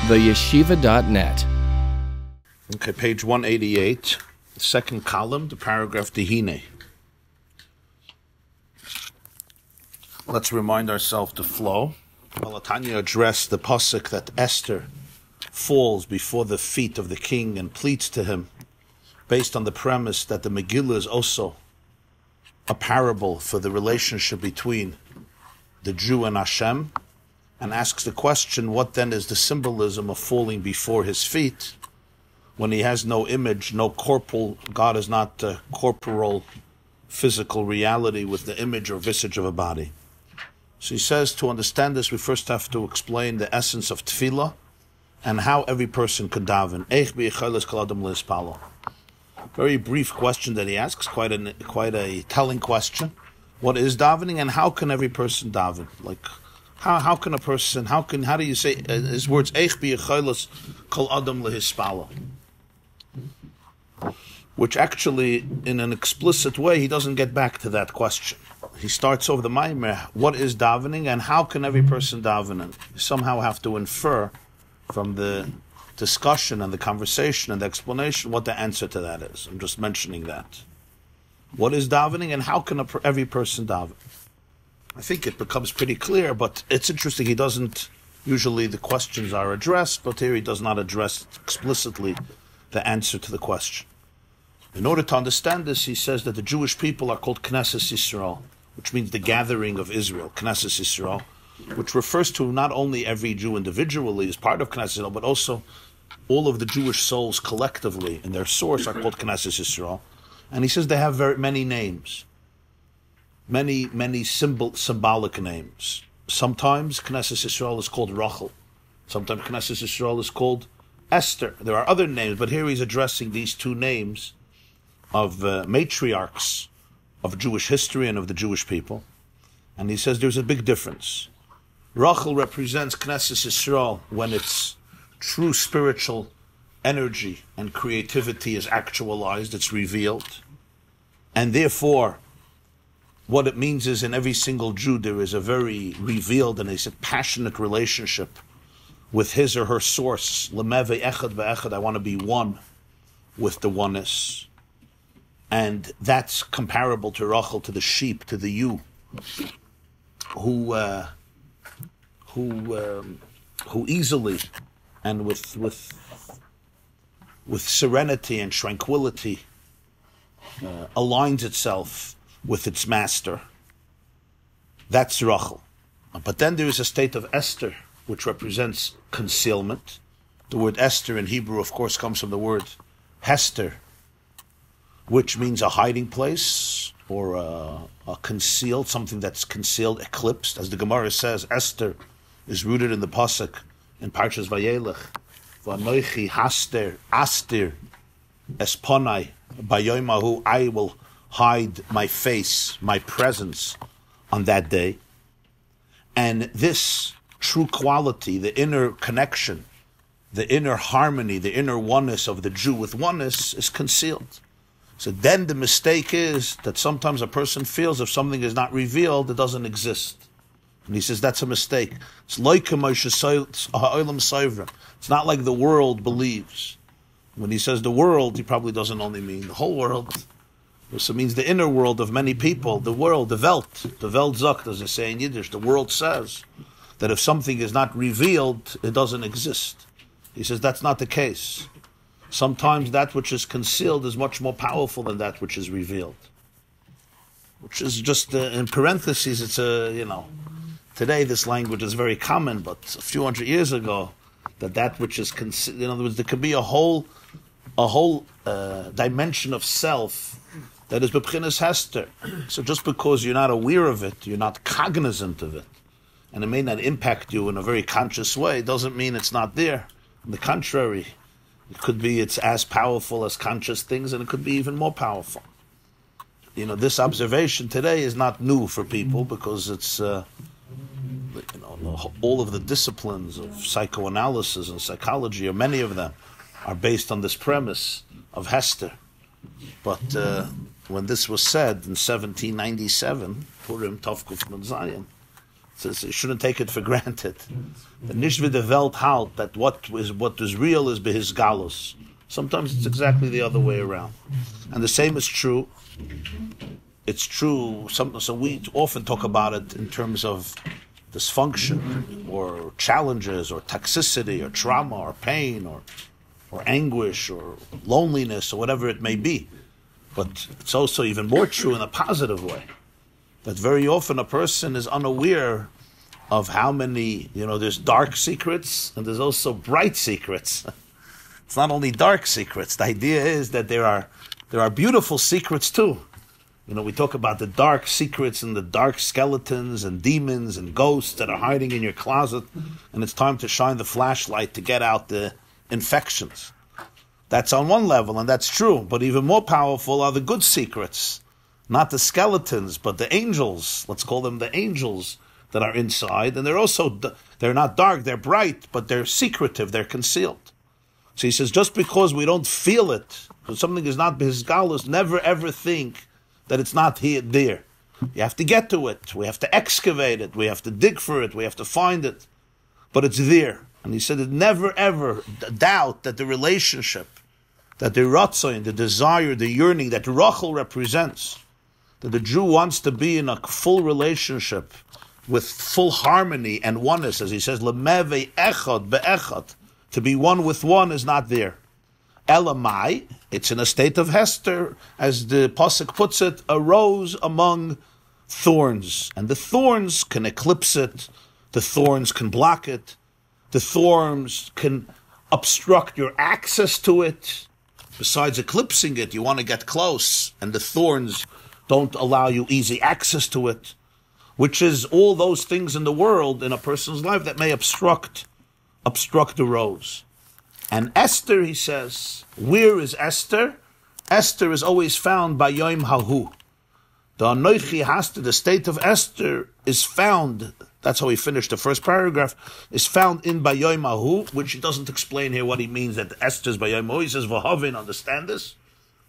theyeshiva.net. Okay, page 188, second column, the paragraph Dihine. Let's remind ourselves the flow. Tanya addressed the pasuk that Esther falls before the feet of the king and pleads to him, based on the premise that the Megillah is also a parable for the relationship between the Jew and Hashem, and asks the question, what then is the symbolism of falling before his feet when he has no image, no corporal, God is not a corporal, physical reality with the image or visage of a body. So he says, to understand this, we first have to explain the essence of tefillah and how every person could daven. Very brief question that he asks, quite a telling question. What is davening, and how can every person daven? Like, how can a person? How do you say his words? Kol adam lehispalo. Which actually, in an explicit way, he doesn't get back to that question. He starts over the Maamer, what is davening and how can every person daven? And you somehow have to infer from the discussion and the conversation and the explanation what the answer to that is. I'm just mentioning that. What is davening and how can every person daven? I think it becomes pretty clear, but it's interesting, he doesn't, usually the questions are addressed, but here he does not address explicitly the answer to the question. In order to understand this, he says that the Jewish people are called Knesset Yisrael, which means the gathering of Israel, Knesset Yisrael, which refers to not only every Jew individually as part of Knesset Yisrael, but also all of the Jewish souls collectively in their source are called Knesset Yisrael. And he says they have very many names, many symbolic names. Sometimes Knesset Yisrael is called Rachel. Sometimes Knesset Yisrael is called Esther. There are other names, but here he's addressing these two names of matriarchs of Jewish history and of the Jewish people. And he says there's a big difference. Rachel represents Knesset Yisrael when its true spiritual energy and creativity is actualized, it's revealed. And therefore, what it means is in every single Jew there is a very revealed and a passionate relationship with his or her source. Lemeve echad ve'echad, I want to be one with the oneness. And that's comparable to Rachel, to the sheep, to the ewe, who easily and with serenity and tranquility aligns itself with its master. That's Rachel. But then there is a state of Esther, which represents concealment. The word Esther in Hebrew, of course, comes from the word Hester, which means a hiding place or a concealed, something that's concealed, eclipsed. As the Gemara says, Esther is rooted in the pasuk in Parshas Vayelech. V'anoichi haster, astir, esponai, bayomahu, I will hide my face, my presence on that day. And this true quality, the inner connection, the inner harmony, the inner oneness of the Jew with oneness is concealed. So then the mistake is that sometimes a person feels if something is not revealed, it doesn't exist. And he says that's a mistake. It's not like the world believes. When he says the world, he probably doesn't only mean the whole world. So it means the inner world of many people, the world, the Welt sagt, as they say in Yiddish, the world says that if something is not revealed, it doesn't exist. He says that's not the case. Sometimes that which is concealed is much more powerful than that which is revealed. Which is just, in parentheses, it's today this language is very common, but a few hundred years ago, that which is concealed, in other words, there could be a whole dimension of self that is b'pchinas Hester. So just because you're not aware of it, you're not cognizant of it, and it may not impact you in a very conscious way, doesn't mean it's not there. On the contrary, it could be it's as powerful as conscious things, and it could be even more powerful. This observation today is not new for people because it's, all of the disciplines of psychoanalysis and psychology, or many of them, are based on this premise of Hester. But when this was said in 1797, Purim Tovkuf Zion, So you shouldn't take it for granted. The Nishvid the Welt halt that what is real is behis galus. Sometimes it's exactly the other way around. And the same is true. It's true. So we often talk about it in terms of dysfunction or challenges or toxicity or trauma or pain or anguish or loneliness or whatever it may be. But it's also even more true in a positive way. That very often a person is unaware of how many, there's dark secrets and there's also bright secrets. It's not only dark secrets. The idea is that there are beautiful secrets too. We talk about the dark secrets and the dark skeletons and demons and ghosts that are hiding in your closet, and it's time to shine the flashlight to get out the infections. That's on one level, and that's true. But even more powerful are the good secrets. Not the skeletons, but the angels. Let's call them the angels that are inside. And they're not dark, they're bright, but they're secretive, they're concealed. So he says, just because we don't feel it, because something is not his galus, never ever think that it's not here, there. You have to get to it. We have to excavate it. We have to dig for it. We have to find it. But it's there. And he said, never ever doubt that the relationship, that the ratzon, the desire, the yearning that Rachel represents, that the Jew wants to be in a full relationship with full harmony and oneness, as he says, lemeve echad be'echad, to be one with one is not there. Elamai, it's in a state of Esther, as the Pasuk puts it, a rose among thorns. And the thorns can eclipse it, the thorns can block it, the thorns can obstruct your access to it. Besides eclipsing it, you want to get close, and the thorns don't allow you easy access to it, which is all those things in the world, in a person's life, that may obstruct the rose. And Esther, he says, where is Esther? Esther is always found by Yom Hahu. The Anoichi Hasta, the state of Esther, is found, that's how he finished the first paragraph, is found in Bayom Hahu, which he doesn't explain here what he means that Esther's Bayom Hahu. He says, V'hovin, understand this?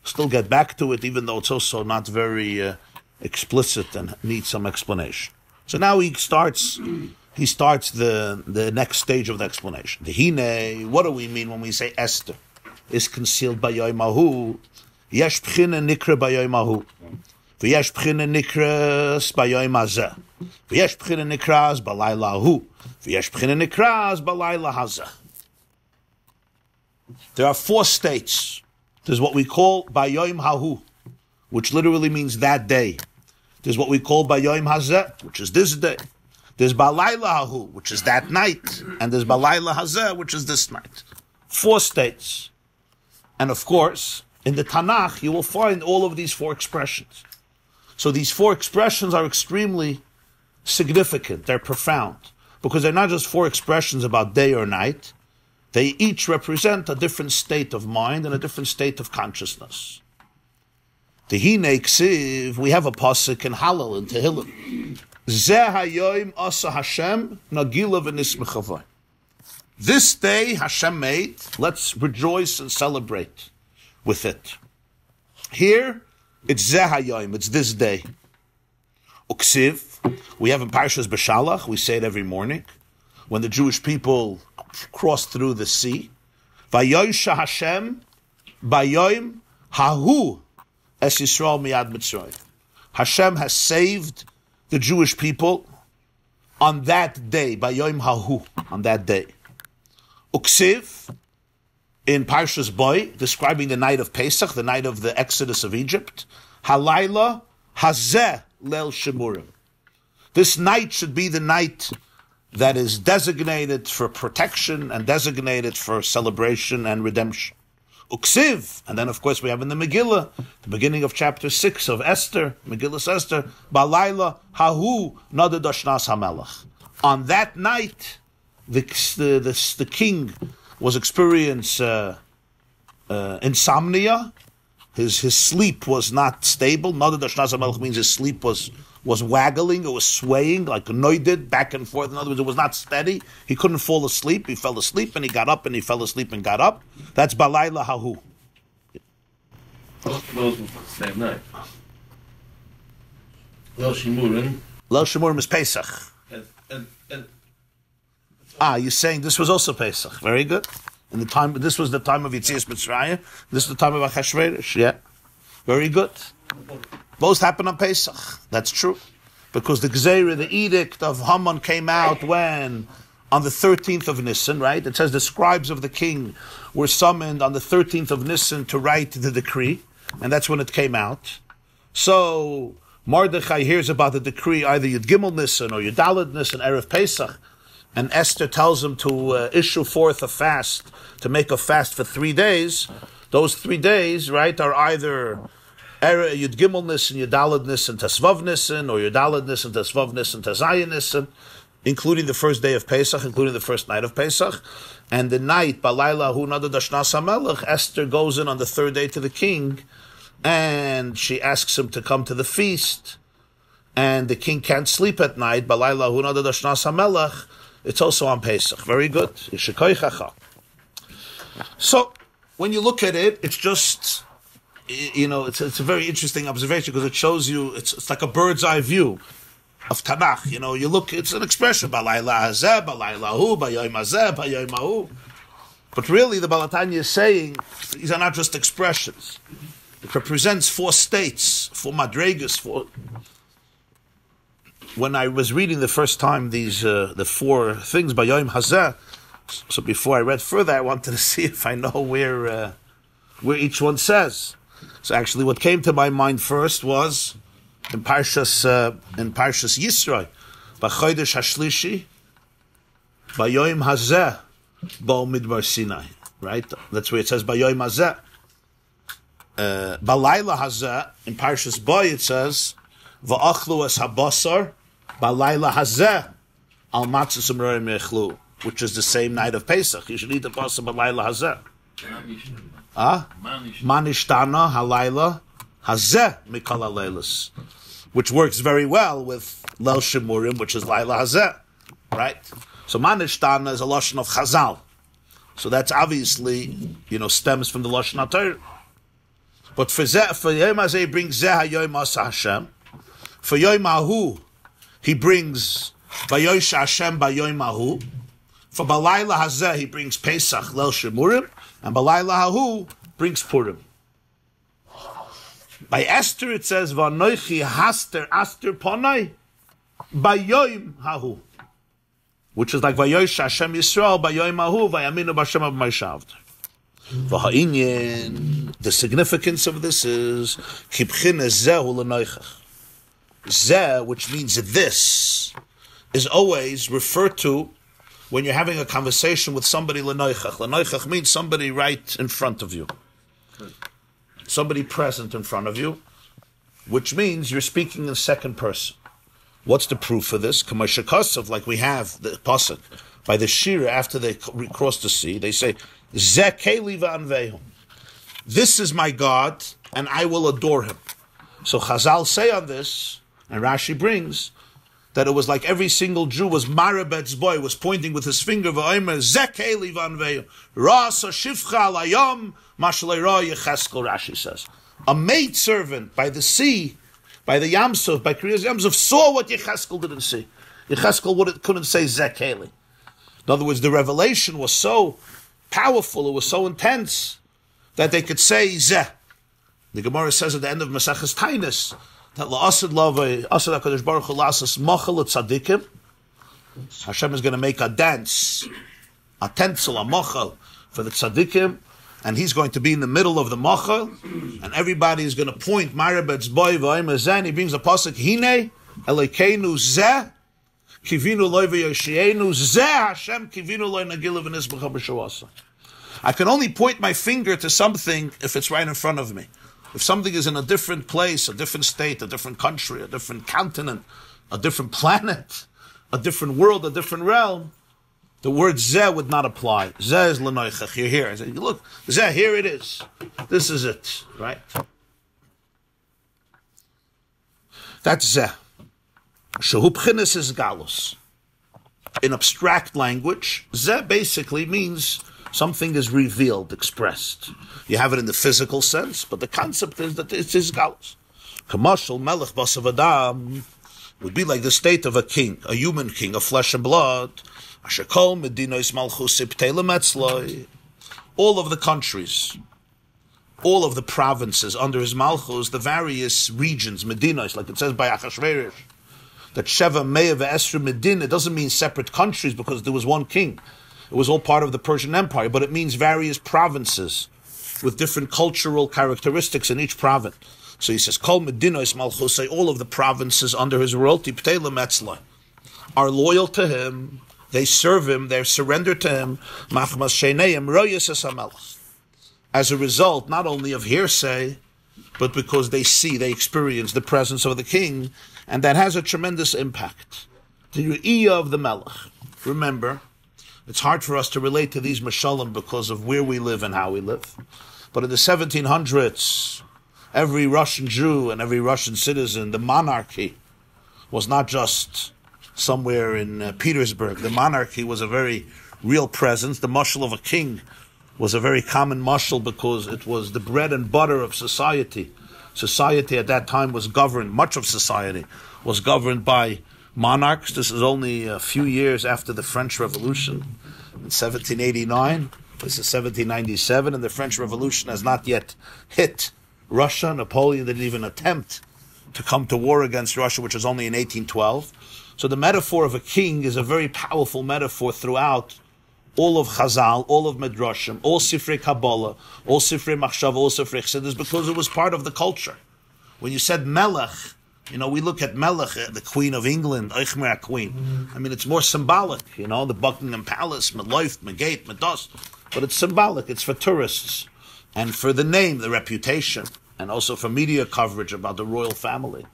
Still get back to it, even though it's also not very explicit and needs some explanation. So now he starts the next stage of the explanation. The Hine, what do we mean when we say Esther is concealed by Yom Hahu? Yesh b'china nikra by Yom Hahu. V'yesh b'china nikras by Yom Hazeh. V'yesh b'china nikras b'layla Hahu. V'yesh b'china nikras b'layla Hazeh. There are 4 states. There's what we call Bayom Hahu, which literally means that day. There's what we call Bayom Hazeh, which is this day. There's Balayla Hahu, which is that night. And there's Balayla Hazeh, which is this night. 4 states. And of course, in the Tanakh, you will find all of these 4 expressions. So these 4 expressions are extremely significant. They're profound. Because they're not just 4 expressions about day or night. They each represent a different state of mind and a different state of consciousness. Tehine ksiv, we have a pasuk in Hallel, in Tehillim. Zeh hayoim asa Hashem nagila v'nismechavai. This day Hashem made, let's rejoice and celebrate with it. Here, it's Zeh hayoim, it's this day. Uksiv, we have in Parshas B'Shalach, we say it every morning, when the Jewish people crossed through the sea. Vayoysha Hashem bayoim hahu es Yisrael miyad Mitzrayim. Hashem has saved the Jewish people on that day, bayoim hahu, on that day. Uksiv, in Parshas Boy, describing the night of Pesach, the night of the Exodus of Egypt, halayla hazeh leil shemurim. This night should be the night that is designated for protection and designated for celebration and redemption. Uksiv, and then of course we have in the Megillah, the beginning of chapter 6 of Esther, Megillah's Esther, Balayla hahu nada dashnas hamelach. On that night, the king was experiencing insomnia. His sleep was not stable. Nada dashnas hamelach means his sleep was waggling, it was swaying, like noided, back and forth. In other words, it was not steady. He couldn't fall asleep. He fell asleep and he got up and he fell asleep and got up. That's Balayla Hahu. Same night. Leil Shemurim. Leil Shemurim is Pesach. You're saying this was also Pesach. Very good. In the time, this was the time of Yetzias Mitzrayim. This is the time of Achashverosh. Yeah. Very good. Both happened on Pesach. That's true. Because the Gzeira, the edict of Haman came out when? On the 13th of Nisan, right? It says the scribes of the king were summoned on the 13th of Nisan to write the decree. And that's when it came out. So Mordechai hears about the decree either Yud Gimel Nisan or Yud Daled Nisan, Erev Pesach. And Esther tells him to issue forth a fast, to make a fast for 3 days. Those 3 days, right, are either Yud Gimel Nisan, Yud Daled Nisan, Tzav Nisan, or Yud Daled Nisan, Tzav Nisan, Zayin Nisan, including the first day of Pesach, including the first night of Pesach. And the night, Balayla Hu Nada Dashnas HaMelech, Esther goes in on the 3rd day to the king, and she asks him to come to the feast. And the king can't sleep at night, Balayla Hu Nada Dashnas HaMelech. It's also on Pesach. Very good. So, when you look at it, it's just, it's a very interesting observation because it shows you, it's like a bird's eye view of Tanakh. You look, it's an expression, Balayla hazeh, Balayla hu, Bayayim hazeh, Bayayim hu. But really, the Balatanya is saying, these are not just expressions. It represents 4 states, 4 madregas, 4... When I was reading the first time these the 4 things by Yom Hazeh, so before I read further, I wanted to see if I know where each one says. So actually, what came to my mind first was in Parshas Yisro, B'Chodesh Hashlishi, B'Yom Hazeh, Bo Midbar Sinai. Right, that's where it says B'Yom Hazeh. B'Layla Hazeh in Parshas Boy it says V'Achlu Es Habasar. Balayla hazeh al matzah simroim yechlu, which is the same night of Pesach. You should eat the basar balayla hazeh. Manishtana halayla hazeh mikol haleilos, which works very well with Leil Shemurim, which is Layla hazeh, right? So manishtana is a lashon of Chazal, so that's obviously stems from the lashon HaTorah. But for Yom Hazeh he brings Zeh HaYom Asa Hashem. For Yom Hahu he brings Vayosh Hashem Bayoim Hahu. For Balayla Hazeh he brings Pesach Leil Shemurim, and Balayla Hahu brings Purim. By Esther it says Vanoichi Haster Aster Ponai Bayoim Hahu, which is like Vayosh Hashem Yisrael Bayoim Hahu Vayaminu B'Hashem B'Maishavd. V'ha'inyan, the significance of this is Kibchine Zehu L'Noichach. Zeh, which means this, is always referred to when you're having a conversation with somebody l'noichach. L'noichach means somebody right in front of you. Somebody present in front of you, which means you're speaking in second person. What's the proof for this? K'mashakosov, like we have the pasuk by the Shira after they cross the sea, they say, Zeh keli v'anvehu. This is my God, and I will adore him. So Chazal say on this, and Rashi brings, that it was like every single Jew was Marabet's boy, was pointing with his finger, Rashi says. A maid servant by the sea, by the Yamsuf, by Kriyas Yamsuf, saw what Yecheskel didn't see. Yecheskel couldn't say Zekeli. In other words, the revelation was so powerful, it was so intense, that they could say Zeh. The Gemara says at the end of Maseches Tainis, that la'asad lavei, asad HaKadosh Baruch Hu la'asas machal tzadikim. Hashem is going to make a dance, a tencel, a machal for the tzadikim, and he's going to be in the middle of the machal, and everybody is going to point, Marabet's boy, v'ayim he brings the pasuk, Hine, Elekeinu zeh, kivinu loy v'yoshienu, zeh Hashem kivinu loy nagilu v'nisbacha b'shavasa. I can only point my finger to something if it's right in front of me. If something is in a different place, a different state, a different country, a different continent, a different planet, a different world, a different realm, the word Zeh would not apply. Zeh is l'noichach. You're here. I say, look, Zeh, here it is. This is it, right? That's Zeh. Shehu b'chinas is galus. In abstract language, Zeh basically means something is revealed, expressed. You have it in the physical sense, but the concept is that it is galus. Kamashal melech basav adam would be like the state of a king, a human king of flesh and blood. All of the countries, all of the provinces under his malchus, the various regions, medinos, like it says by Achashverosh, that Sheva Me'ah ve'Esra Medina, it doesn't mean separate countries because there was one king. It was all part of the Persian Empire, but it means various provinces with different cultural characteristics in each province. So he says, Kol Medinos Malchusei, all of the provinces under his royalty, P'teilim Etzlai, are loyal to him, they serve him, they're surrendered to him, Machmas Sheineim Royes Es HaMelech. As a result, not only of hearsay, but because they experience the presence of the king, and that has a tremendous impact. The Ru'iyah of the Melech. Remember, it's hard for us to relate to these Mashalim because of where we live and how we live. But in the 1700s, every Russian Jew and every Russian citizen, the monarchy was not just somewhere in Petersburg. The monarchy was a very real presence. The mashal of a king was a very common mashal because it was the bread and butter of society. Society at that time was governed, much of society was governed by monarchs. This is only a few years after the French Revolution in 1789. This is 1797, and the French Revolution has not yet hit Russia. Napoleon didn't even attempt to come to war against Russia, which was only in 1812. So the metaphor of a king is a very powerful metaphor throughout all of Chazal, all of Midrashim, all Sifrei Kabbalah, all Sifrei Machshav, all Sifrei Chassidus, because it was part of the culture. When you said Melech, we look at Melech, the Queen of England, Eichmer Queen. I mean, it's more symbolic, the Buckingham Palace, Meloif, Megate, Medos. But it's symbolic, it's for tourists. And for the name, the reputation, and also for media coverage about the royal family.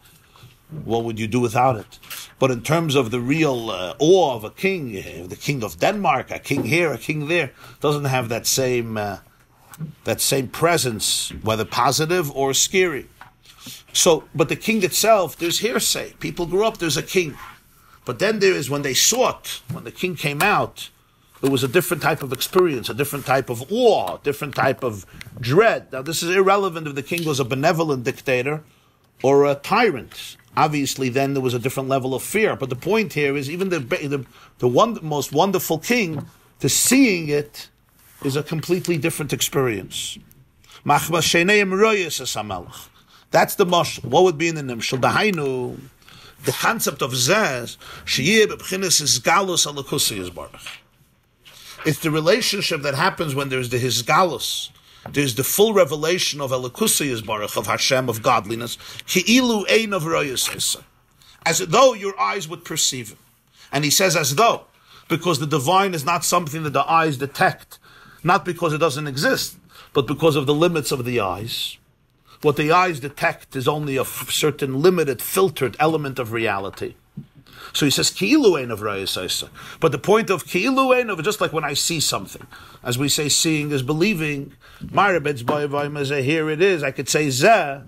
What would you do without it? But in terms of the real awe of a king, the king of Denmark, a king here, a king there, doesn't have that same presence, whether positive or scary. So, but the king itself, there's hearsay. People grew up, there's a king. But then there is, when the king came out, it was a different type of experience, a different type of awe, a different type of dread. Now, this is irrelevant if the king was a benevolent dictator or a tyrant. Obviously, then there was a different level of fear. But the point here is, even the most wonderful king, to seeing it is a completely different experience. That's the mashal. What would be in the nimshal? The concept of zeh, it's the relationship that happens when there's the hisgalus. There's the full revelation of Elokusa Yisbarach, of Hashem, of godliness. Ki'ilu ein of royas chisa. As though your eyes would perceive it. And he says as though, because the divine is not something that the eyes detect, not because it doesn't exist, but because of the limits of the eyes. What the eyes detect is only a certain limited, filtered element of reality. So he says, Ki'ilu ein of royas chisa. But the point of Ki'ilu ein of, just like when I see something, as we say, seeing is believing. Here it is. I could say zeh.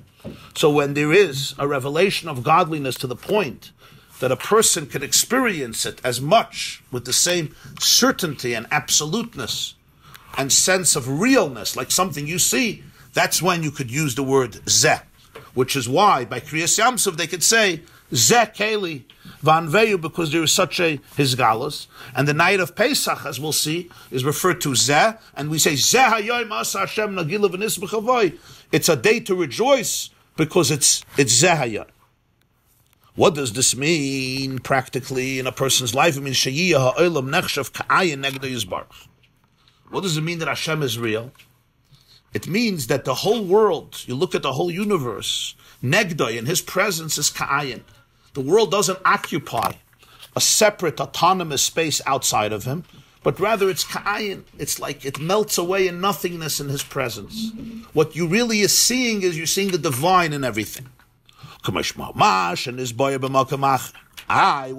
So when there is a revelation of godliness to the point that a person can experience it as much with the same certainty and absoluteness and sense of realness, like something you see, that's when you could use the word zeh. Which is why by Kriyas Yamsuf they could say zeh keli vanveyu, because there is such a hisgalus. And the night of Pesach, as we'll see, is referred to zeh, and we say zeh hayoym asa Hashem nagilu v'nisbech avoy. It's a day to rejoice because it's zeh hayoym. What does this mean practically in a person's life? It means sheyiyah ha'olam nechshav ka'ayin negdo yizbarach. What does it mean that Hashem is real? It means that the whole world, you look at the whole universe, negdoi, in his presence is ka'ayin. The world doesn't occupy a separate autonomous space outside of him, but rather it's ka'ayin. It's like it melts away in nothingness in his presence. What you really is seeing is you're seeing the divine in everything. What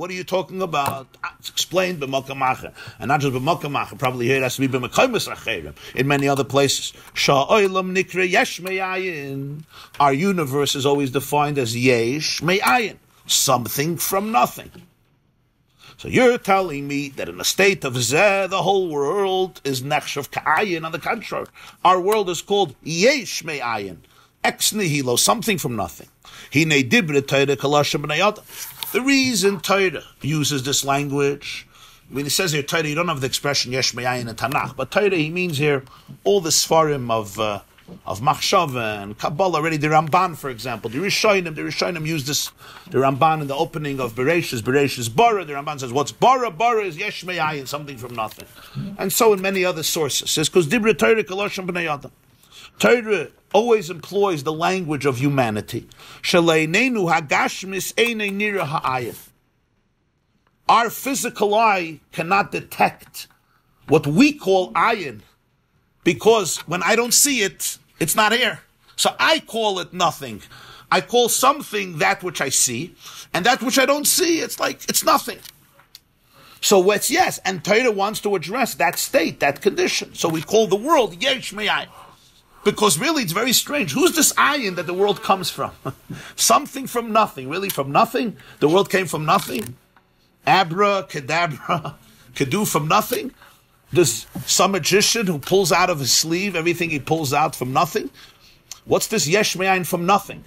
are you talking about? It's explained b'makamacha, and not just b'makamacha. Probably here it has to be b'makaymis acherim in many other places. Sha'olam nikre yesh me'ayin. Our universe is always defined as yesh me'ayin, something from nothing. So you're telling me that in a state of zeh, the whole world is nechshav ka'ayin. On the contrary, our world is called yesh me'ayin, ex nihilo, something from nothing. The reason Torah uses this language, I mean, it says here Torah, you don't have the expression Yesh Me'ayin in Tanakh, but Torah, he means here all the Sfarim of Machshava and Kabbalah, already the Ramban, for example. The Rishonim use this, the Ramban in the opening of Bereshis Bara. The Ramban says, what's Bara? Bara is Yesh Me'ayin, something from nothing. And so in many other sources. It's because Dibra Torah Kaloshim B'nai Adam. Torah always employs the language of humanity. Shaleinenu hagashmis einei nira ha'ayin. Our physical eye cannot detect what we call ayin, because when I don't see it, it's not here. So I call it nothing. I call something that which I see, and that which I don't see, it's like, it's nothing. So what's yes, and Torah wants to address that state, that condition. So we call the world Yesh Me'ayin. Because really it's very strange. Who's this ayin that the world comes from? Something from nothing. Really from nothing? The world came from nothing? Abra, Kedabra, Kedu from nothing? There's some magician who pulls out of his sleeve everything he pulls out from nothing? What's this Yesh Me'ayin from nothing?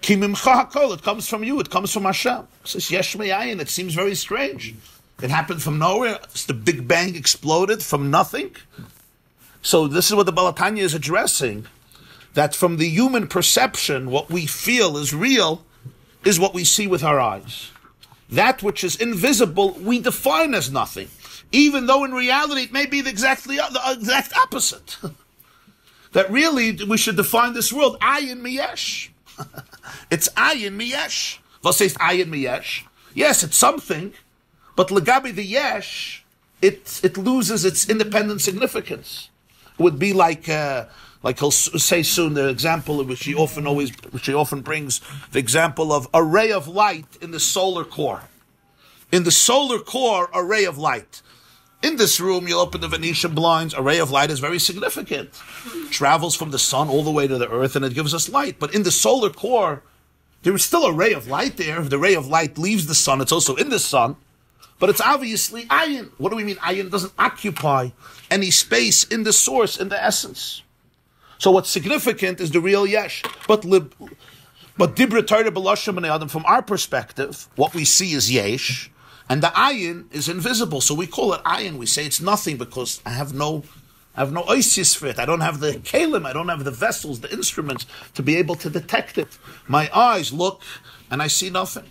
Ki mimcha hakol, it comes from you, it comes from Hashem. It's this Yesh Me'ayin, it seems very strange. It happened from nowhere, it's the Big Bang exploded from nothing. So this is what the Balatanya is addressing, that from the human perception, what we feel is real is what we see with our eyes. That which is invisible, we define as nothing, even though in reality it may be the exact opposite. That really we should define this world, ayin miyesh. It's ayin miyesh. What says ayin miyesh? Yes, it's something, but legabi the yesh, it loses its independent significance. It would be like he'll say soon, the example which he often brings, the example of a ray of light in the solar core. In the solar core, a ray of light. In this room, you'll open the Venetian blinds, a ray of light is very significant. It travels from the sun all the way to the earth and it gives us light. But in the solar core, there is still a ray of light there. If the ray of light leaves the sun, it's also in the sun. But it's obviously ayin. What do we mean ayin? It doesn't occupy any space in the source, in the essence. So what's significant is the real yesh. But dibra Torah b'lashon b'nei adam, from our perspective, what we see is yesh, and the ayin is invisible. So we call it ayin. We say it's nothing because I have no oisis for it. I don't have the kalim, I don't have the vessels, the instruments to be able to detect it. My eyes look and I see nothing.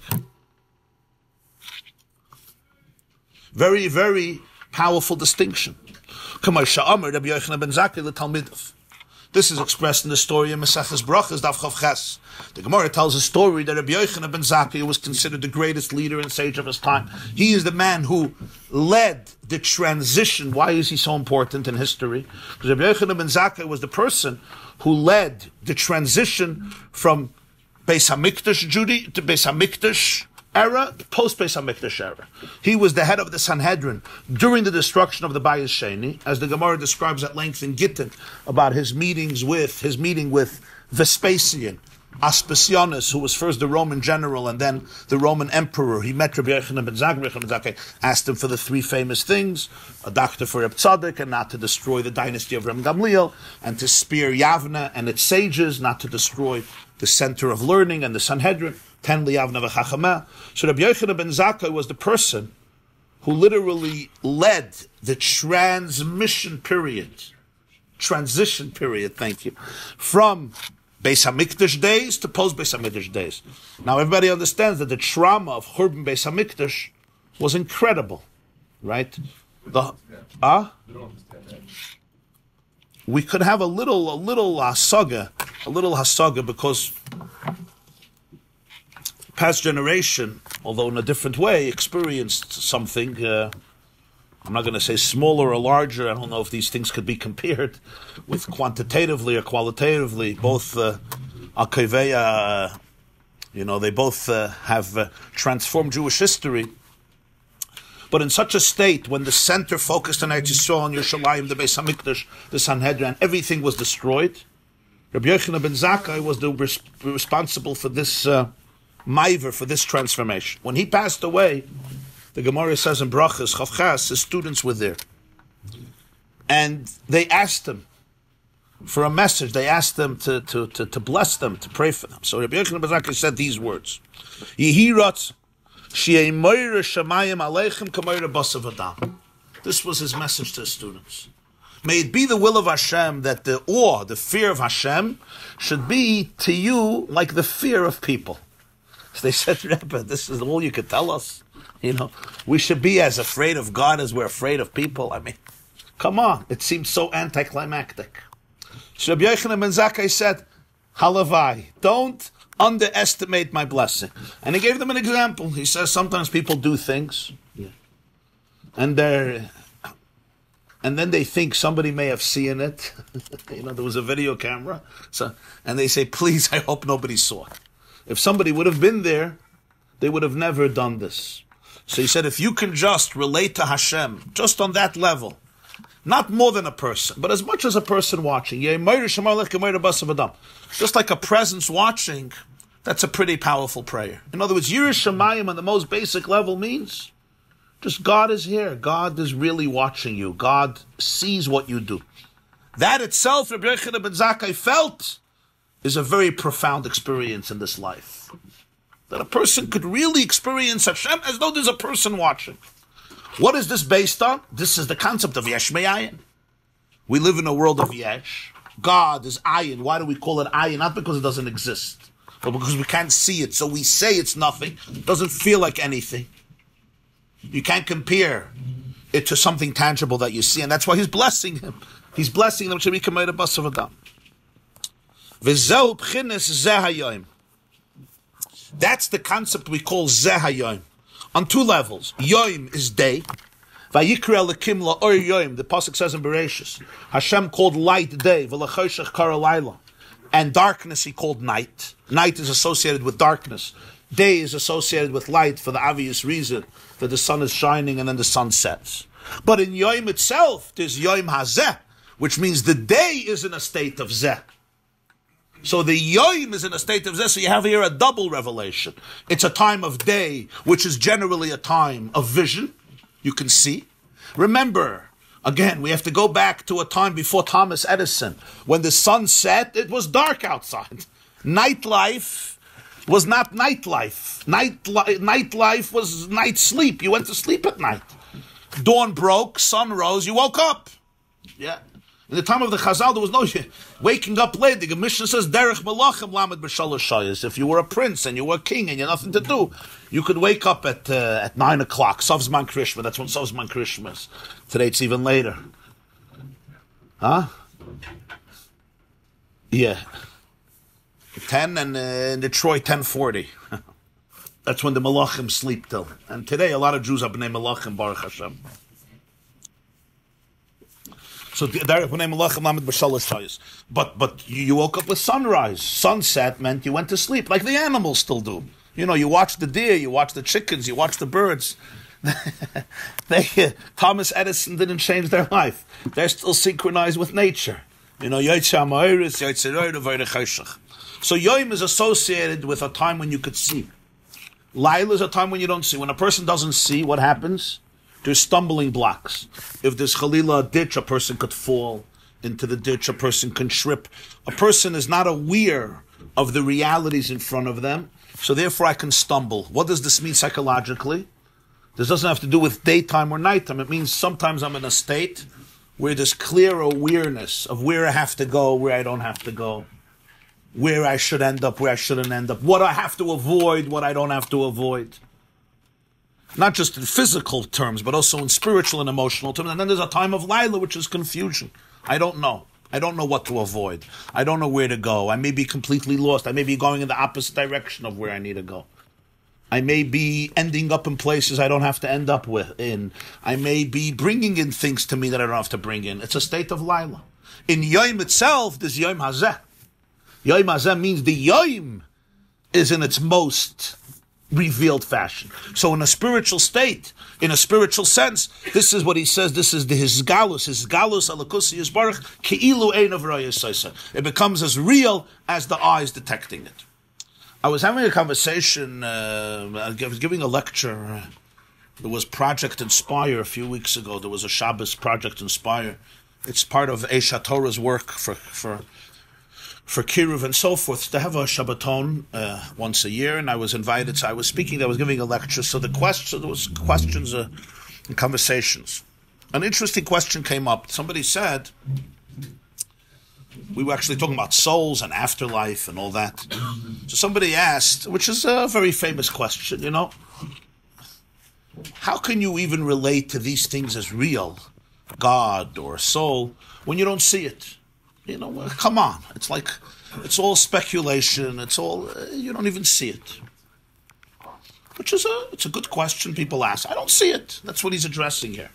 Very, very powerful distinction. This is expressed in the story of Maseches Brachas, Daf Chav Ches. The Gemara tells a story that Rabbi Yochanan ben Zakkai was considered the greatest leader and sage of his time. He is the man who led the transition. Why is he so important in history? Because Rabbi Yochanan ben Zakkai was the person who led the transition from Beis HaMikdash Judy to Beis HaMikdash era, post Beis HaMikdash era. He was the head of the Sanhedrin during the destruction of the Bayis Sheni, as the Gemara describes at length in Gittin about his meeting with Vespasian, Aspasianus, who was first the Roman general and then the Roman emperor. He met Rabbi Yochanan ben Zakkai. Rabbi Yochanan ben Zakkai asked him for the three famous things: a doctor for Reb Tzaddik, and not to destroy the dynasty of Reb Gamliel, and to spear Yavna and its sages, not to destroy the center of learning and the Sanhedrin. 10 liyavna v'chachameh. So Rabbi Yochanan ben Zakkai was the person who literally led the transition period, thank you, from Beis HaMikdash days to post Beis HaMikdash days. Now everybody understands that the trauma of Churban Beis HaMikdash was incredible, right? We could have a little hasaga, because past generation, although in a different way, experienced something, I'm not going to say smaller or larger, I don't know if these things could be compared with quantitatively or qualitatively. Both Akaveya, they both have transformed Jewish history. But in such a state, when the center focused on Eretz Yisrael and Yerushalayim, the Beis HaMikdash, the Sanhedrin, everything was destroyed, Rabbi Yochanan ben Zakkai was responsible for this Maiver, for this transformation. When he passed away, the Gemara says in Brachas, Chav Ches, his students were there. And they asked him, for a message. They asked them to bless them, to pray for them. So Rabbi Yochanan ben Zakkai said these words: Yehirat she'ei moira shamayim aleichem kamoira basav adam. This was his message to his students. May it be the will of Hashem that the awe, the fear of Hashem, should be to you like the fear of people. So they said, Rebbe, this is all you could tell us. We should be as afraid of God as we're afraid of people. I mean, come on. It seems so anticlimactic. So Rabbi Yochanan ben Zakkai said, Halavai, don't underestimate my blessing. And he gave them an example. He says sometimes people do things, and then they think somebody may have seen it. There was a video camera. And they say, please, I hope nobody saw it. If somebody would have been there, they would have never done this. So he said, if you can just relate to Hashem, just on that level, not more than a person, but as much as a person watching, just like a presence watching, that's a pretty powerful prayer. In other words, Yiras Shamayim on the most basic level means just God is here. God is really watching you. God sees what you do. That itself, Rabbi Yochanan ben Zakkai felt, is a very profound experience in this life. That a person could really experience Hashem as though there's a person watching. What is this based on? This is the concept of Yesh Me'ayin. We live in a world of Yesh. God is Ayin. Why do we call it Ayin? Not because it doesn't exist, but because we can't see it. So we say it's nothing. It doesn't feel like anything. You can't compare it to something tangible that you see, and that's why he's blessing him. He's blessing them to become a bus of Adam. That's the concept we call Zeh HaYom. On two levels. Yom is day. Vayikra lekim la'or yom. The pasuk says in Bereshis, Hashem called light day. V'lachoshech kara layla. And darkness he called night. Night is associated with darkness. Day is associated with light for the obvious reason that the sun is shining and then the sun sets. But in Yom itself, there's Yom HaZeh, which means the day is in a state of Zeh. So the Yom is in a state of Zeh, so you have here a double revelation. It's a time of day, which is generally a time of vision. You can see. Remember, again, we have to go back to a time before Thomas Edison. When the sun set, it was dark outside. Nightlife was not nightlife. Nightlife was night sleep. You went to sleep at night. Dawn broke, sun rose, you woke up. Yeah. In the time of the Chazal, there was no waking up late. The Mishnah says, Derech Malachim Lamed B'Shalosh Shayos. If you were a prince and you were a king and you had nothing to do, you could wake up at 9 o'clock. Sovzman Krishma. That's when Sovzman Krishma is. Today it's even later. Huh? Yeah. 10 and in Detroit 10:40. That's when the Malachim sleep till. And today a lot of Jews are B'nai Malachim, Baruch Hashem. So but you woke up with sunrise. Sunset meant you went to sleep, like the animals still do. You watch the deer, you watch the chickens, you watch the birds. Thomas Edison didn't change their life. They're still synchronized with nature. So Yom is associated with a time when you could see. Laila is a time when you don't see. When a person doesn't see, what happens? There's stumbling blocks. If there's Chalila a ditch, a person could fall into the ditch, a person can trip. A person is not aware of the realities in front of them, so therefore I can stumble. What does this mean psychologically? This doesn't have to do with daytime or nighttime. It means sometimes I'm in a state where there's clear awareness of where I have to go, where I don't have to go, where I should end up, where I shouldn't end up, what I have to avoid, what I don't have to avoid. Not just in physical terms, but also in spiritual and emotional terms. And then there's a time of Laila, which is confusion. I don't know. I don't know what to avoid. I don't know where to go. I may be completely lost. I may be going in the opposite direction of where I need to go. I may be ending up in places I don't have to end up in. I may be bringing in things to me that I don't have to bring in. It's a state of Laila. In Yom itself, there's Yom HaZeh. Yom HaZeh means the Yom is in its most revealed fashion. So in a spiritual state, in a spiritual sense, this is what he says, this is his galus alakusi yisbarach, ke'ilu ein of rayas. It becomes as real as the eyes detecting it. I was having a conversation, I was giving a lecture. There was Project Inspire a few weeks ago. There was a Shabbos Project Inspire it's part of Esha Torah's work for Kiruv and so forth, to have a Shabbaton once a year, and I was invited, so I was speaking, I was giving a lecture, so there was questions and conversations. An interesting question came up. Somebody said, we were actually talking about souls and afterlife and all that. So somebody asked, which is a very famous question, how can you even relate to these things as real, God or soul, when you don't see it? Come on. It's like, it's all speculation. It's all, you don't even see it. Which is it's a good question people ask. I don't see it. That's what he's addressing here.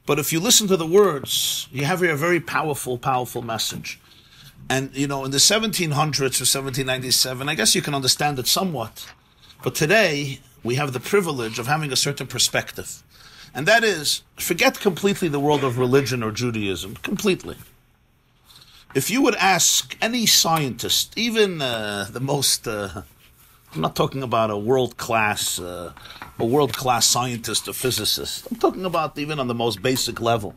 But if you listen to the words, you have here a very powerful, powerful message. And, in the 1700s or 1797, I guess you can understand it somewhat. But today, we have the privilege of having a certain perspective. And that is, forget completely the world of religion or Judaism. Completely. If you would ask any scientist, even the most, I'm not talking about a world-class scientist or physicist. I'm talking about even on the most basic level.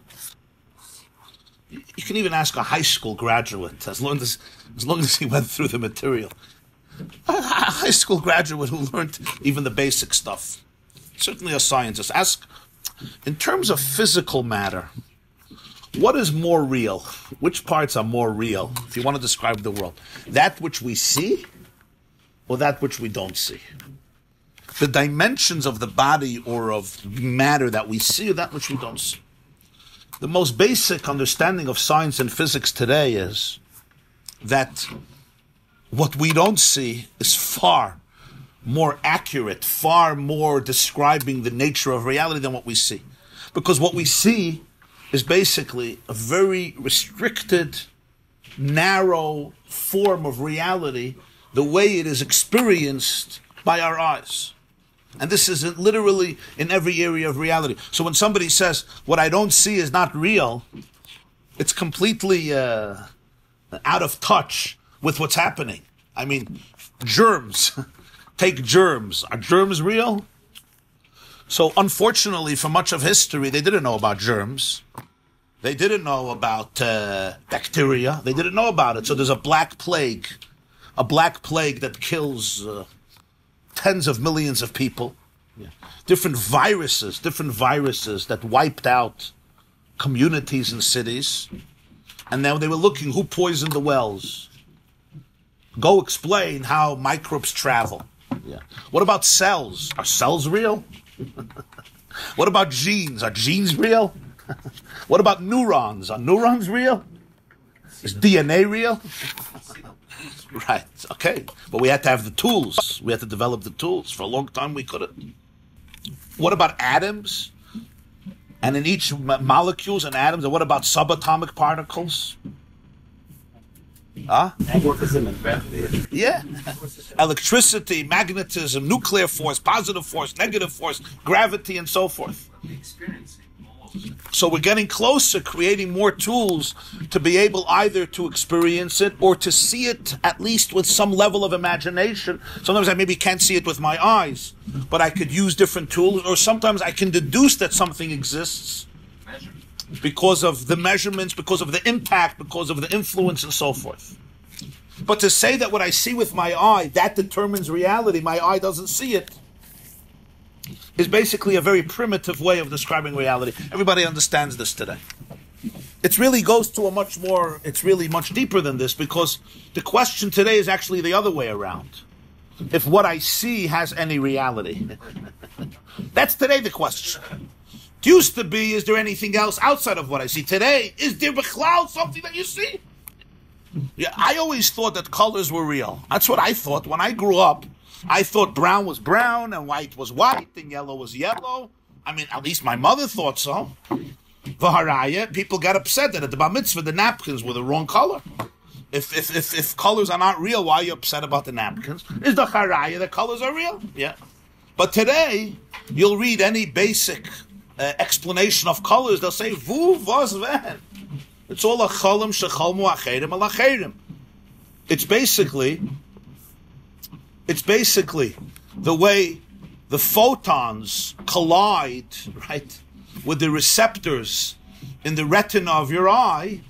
You can even ask a high school graduate, as long as he went through the material. A high school graduate who learned even the basic stuff. Certainly a scientist. Ask, in terms of physical matter, what is more real? Which parts are more real, if you want to describe the world? That which we see, or that which we don't see? The dimensions of the body or of matter that we see, or that which we don't see? The most basic understanding of science and physics today is that what we don't see is far more accurate, far more describing the nature of reality than what we see. Because what we see is basically a very restricted, narrow form of reality, the way it is experienced by our eyes. And this is literally in every area of reality. So when somebody says, what I don't see is not real, it's completely out of touch with what's happening. I mean, germs. Take germs. Are germs real? So unfortunately, for much of history, they didn't know about germs. They didn't know about bacteria. They didn't know about it. So there's a black plague that kills tens of millions of people. Yeah. Different viruses that wiped out communities and cities. And now they were looking, who poisoned the wells? Go explain how microbes travel. Yeah. What about cells? Are cells real? What about genes? Are genes real? What about neurons? Are neurons real? Is DNA real? Right, okay. But we had to have the tools. We had to develop the tools. For a long time we couldn't. What about atoms? And in each molecules and atoms, and what about subatomic particles? Dwarfism and gravity. Yeah. Electricity, magnetism, nuclear force, positive force, negative force, gravity, and so forth. So we're getting closer, creating more tools to be able either to experience it or to see it at least with some level of imagination. Sometimes I maybe can't see it with my eyes, but I could use different tools, or sometimes I can deduce that something exists because of the measurements, because of the impact, because of the influence, and so forth. But to say that what I see with my eye, that determines reality, my eye doesn't see it, is basically a very primitive way of describing reality. Everybody understands this today. It really goes to it's really much deeper than this, because the question today is actually the other way around. If what I see has any reality. That's today the question. It used to be, is there anything else outside of what I see? Today, is there b'chlal something that you see? Yeah, I always thought that colors were real. That's what I thought. When I grew up, I thought brown was brown and white was white and yellow was yellow. I mean, at least my mother thought so. V'haraya, people got upset that at the bar mitzvah the napkins were the wrong color. If colors are not real, why are you upset about the napkins? Is the haraya that colors are real? Yeah. But today, you'll read any basic explanation of colors, they'll say, Vu vos ven. It's all a cholim shecholmu acherim al acherim. It's basically the way the photons collide, right, with the receptors in the retina of your eye,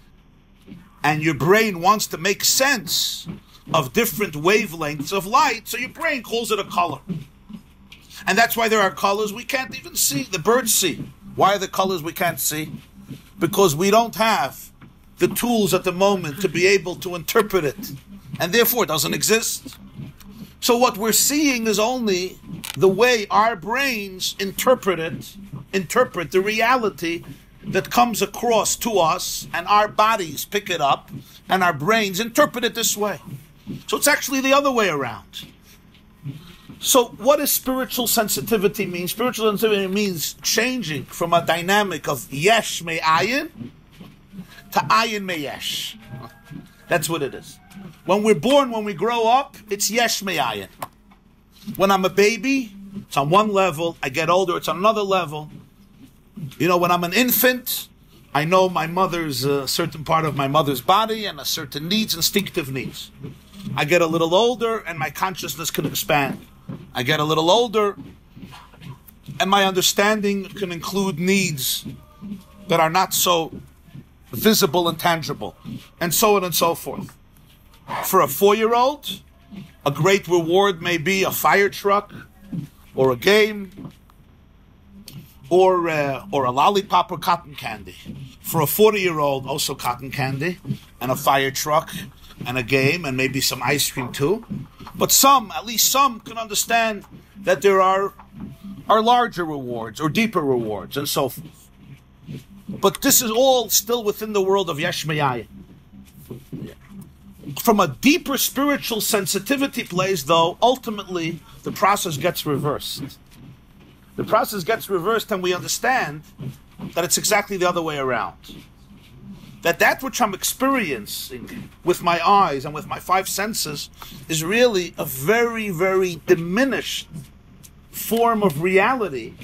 and your brain wants to make sense of different wavelengths of light, so your brain calls it a color. And that's why there are colors we can't even see. The birds see. Why are the colors we can't see? Because we don't have the tools at the moment to be able to interpret it, and therefore it doesn't exist. So what we're seeing is only the way our brains interpret the reality that comes across to us, and our bodies pick it up, and our brains interpret it this way. So it's actually the other way around. So what does spiritual sensitivity mean? Spiritual sensitivity means changing from a dynamic of yesh me ayin to ayin me yesh. That's what it is. When we're born, when we grow up, it's yesh me ayin. When I'm a baby, it's on one level. I get older, it's on another level. You know, when I'm an infant, I know my mother's certain part of my mother's body and a certain needs, instinctive needs. I get a little older and my consciousness can expand. I get a little older and my understanding can include needs that are not so visible and tangible, and so on and so forth. For a 4-year-old, a great reward may be a fire truck or a game or a lollipop or cotton candy. For a 40-year-old, also cotton candy and a fire truck and a game and maybe some ice cream too. But some, at least some, can understand that there are larger rewards or deeper rewards and so forth. But this is all still within the world of Yesh Me'ayin. From a deeper spiritual sensitivity place, though, ultimately the process gets reversed. The process gets reversed and we understand that it's exactly the other way around. That which I'm experiencing with my eyes and with my 5 senses is really a very, very diminished form of reality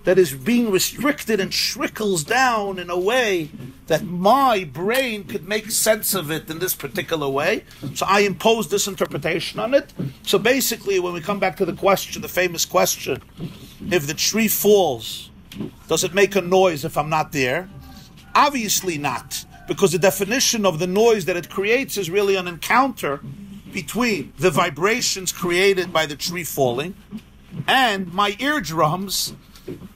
that is being restricted and trickles down in a way that my brain could make sense of it in this particular way. So I impose this interpretation on it. So basically, when we come back to the question, the famous question, if the tree falls, does it make a noise if I'm not there? Obviously not, because the definition of the noise that it creates is really an encounter between the vibrations created by the tree falling and my eardrums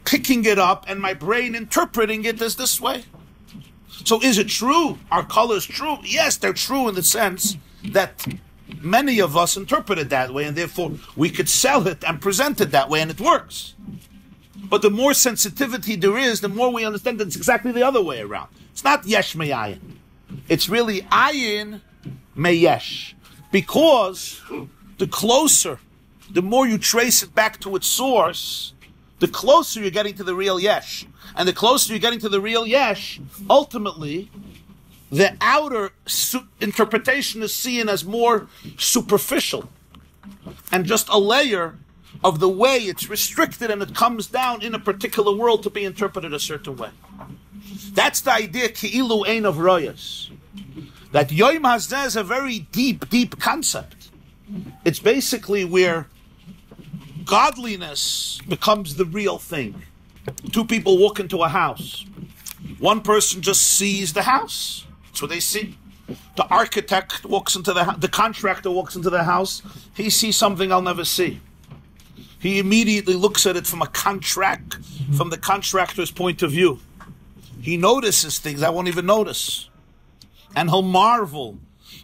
picking it up and my brain interpreting it as this way. So is it true? Are colors true? Yes, they're true in the sense that many of us interpret it that way, and therefore we could sell it and present it that way, and it works. But the more sensitivity there is, the more we understand that it's exactly the other way around. It's not yesh me ayin. It's really ayin me yesh. Because the closer, the more you trace it back to its source, the closer you're getting to the real yesh. And the closer you're getting to the real yesh, ultimately, the outer interpretation is seen as more superficial and just a layer of the way it's restricted and it comes down in a particular world to be interpreted a certain way. That's the idea, ki'ilu ein of royas. That Yom Hazeh is a very deep, deep concept. It's basically where godliness becomes the real thing. 2 people walk into a house. One person just sees the house. That's what they see. The architect walks into the house. The contractor walks into the house. He sees something I'll never see. He immediately looks at it from the contractor's point of view. He notices things I won't even notice. And he'll marvel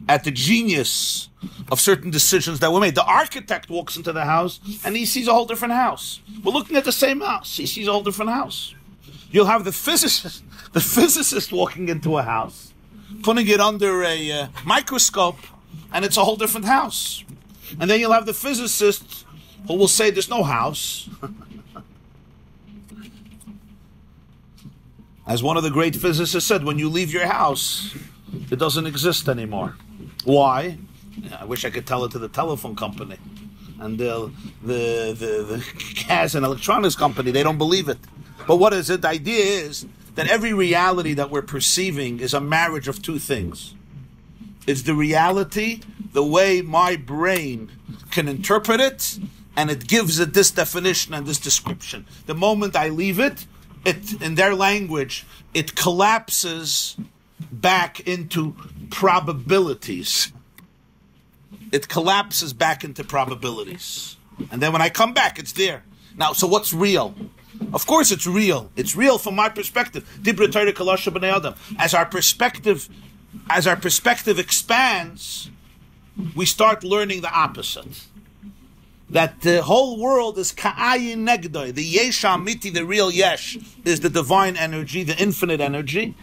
at the genius of certain decisions that were made. The architect walks into the house and he sees a whole different house. We're looking at the same house. He sees a whole different house. You'll have the physicist walking into a house, putting it under a microscope, and it's a whole different house. And then you'll have the physicist who will say there's no house. As one of the great physicists said, when you leave your house, it doesn't exist anymore. Why? I wish I could tell it to the telephone company and the gas and electronics company. They don't believe it. But what is it? The idea is that every reality that we're perceiving is a marriage of 2 things. It's the reality, the way my brain can interpret it, and it gives it this definition and this description. The moment I leave it, in their language, it collapses back into probabilities. It collapses back into probabilities. And then when I come back, it's there. Now, so what's real? Of course it's real. It's real from my perspective. As our perspective expands, we start learning the opposite. That the whole world is ka'ayin negdoi. The yesh amiti, the real yesh, is the divine energy, the infinite energy.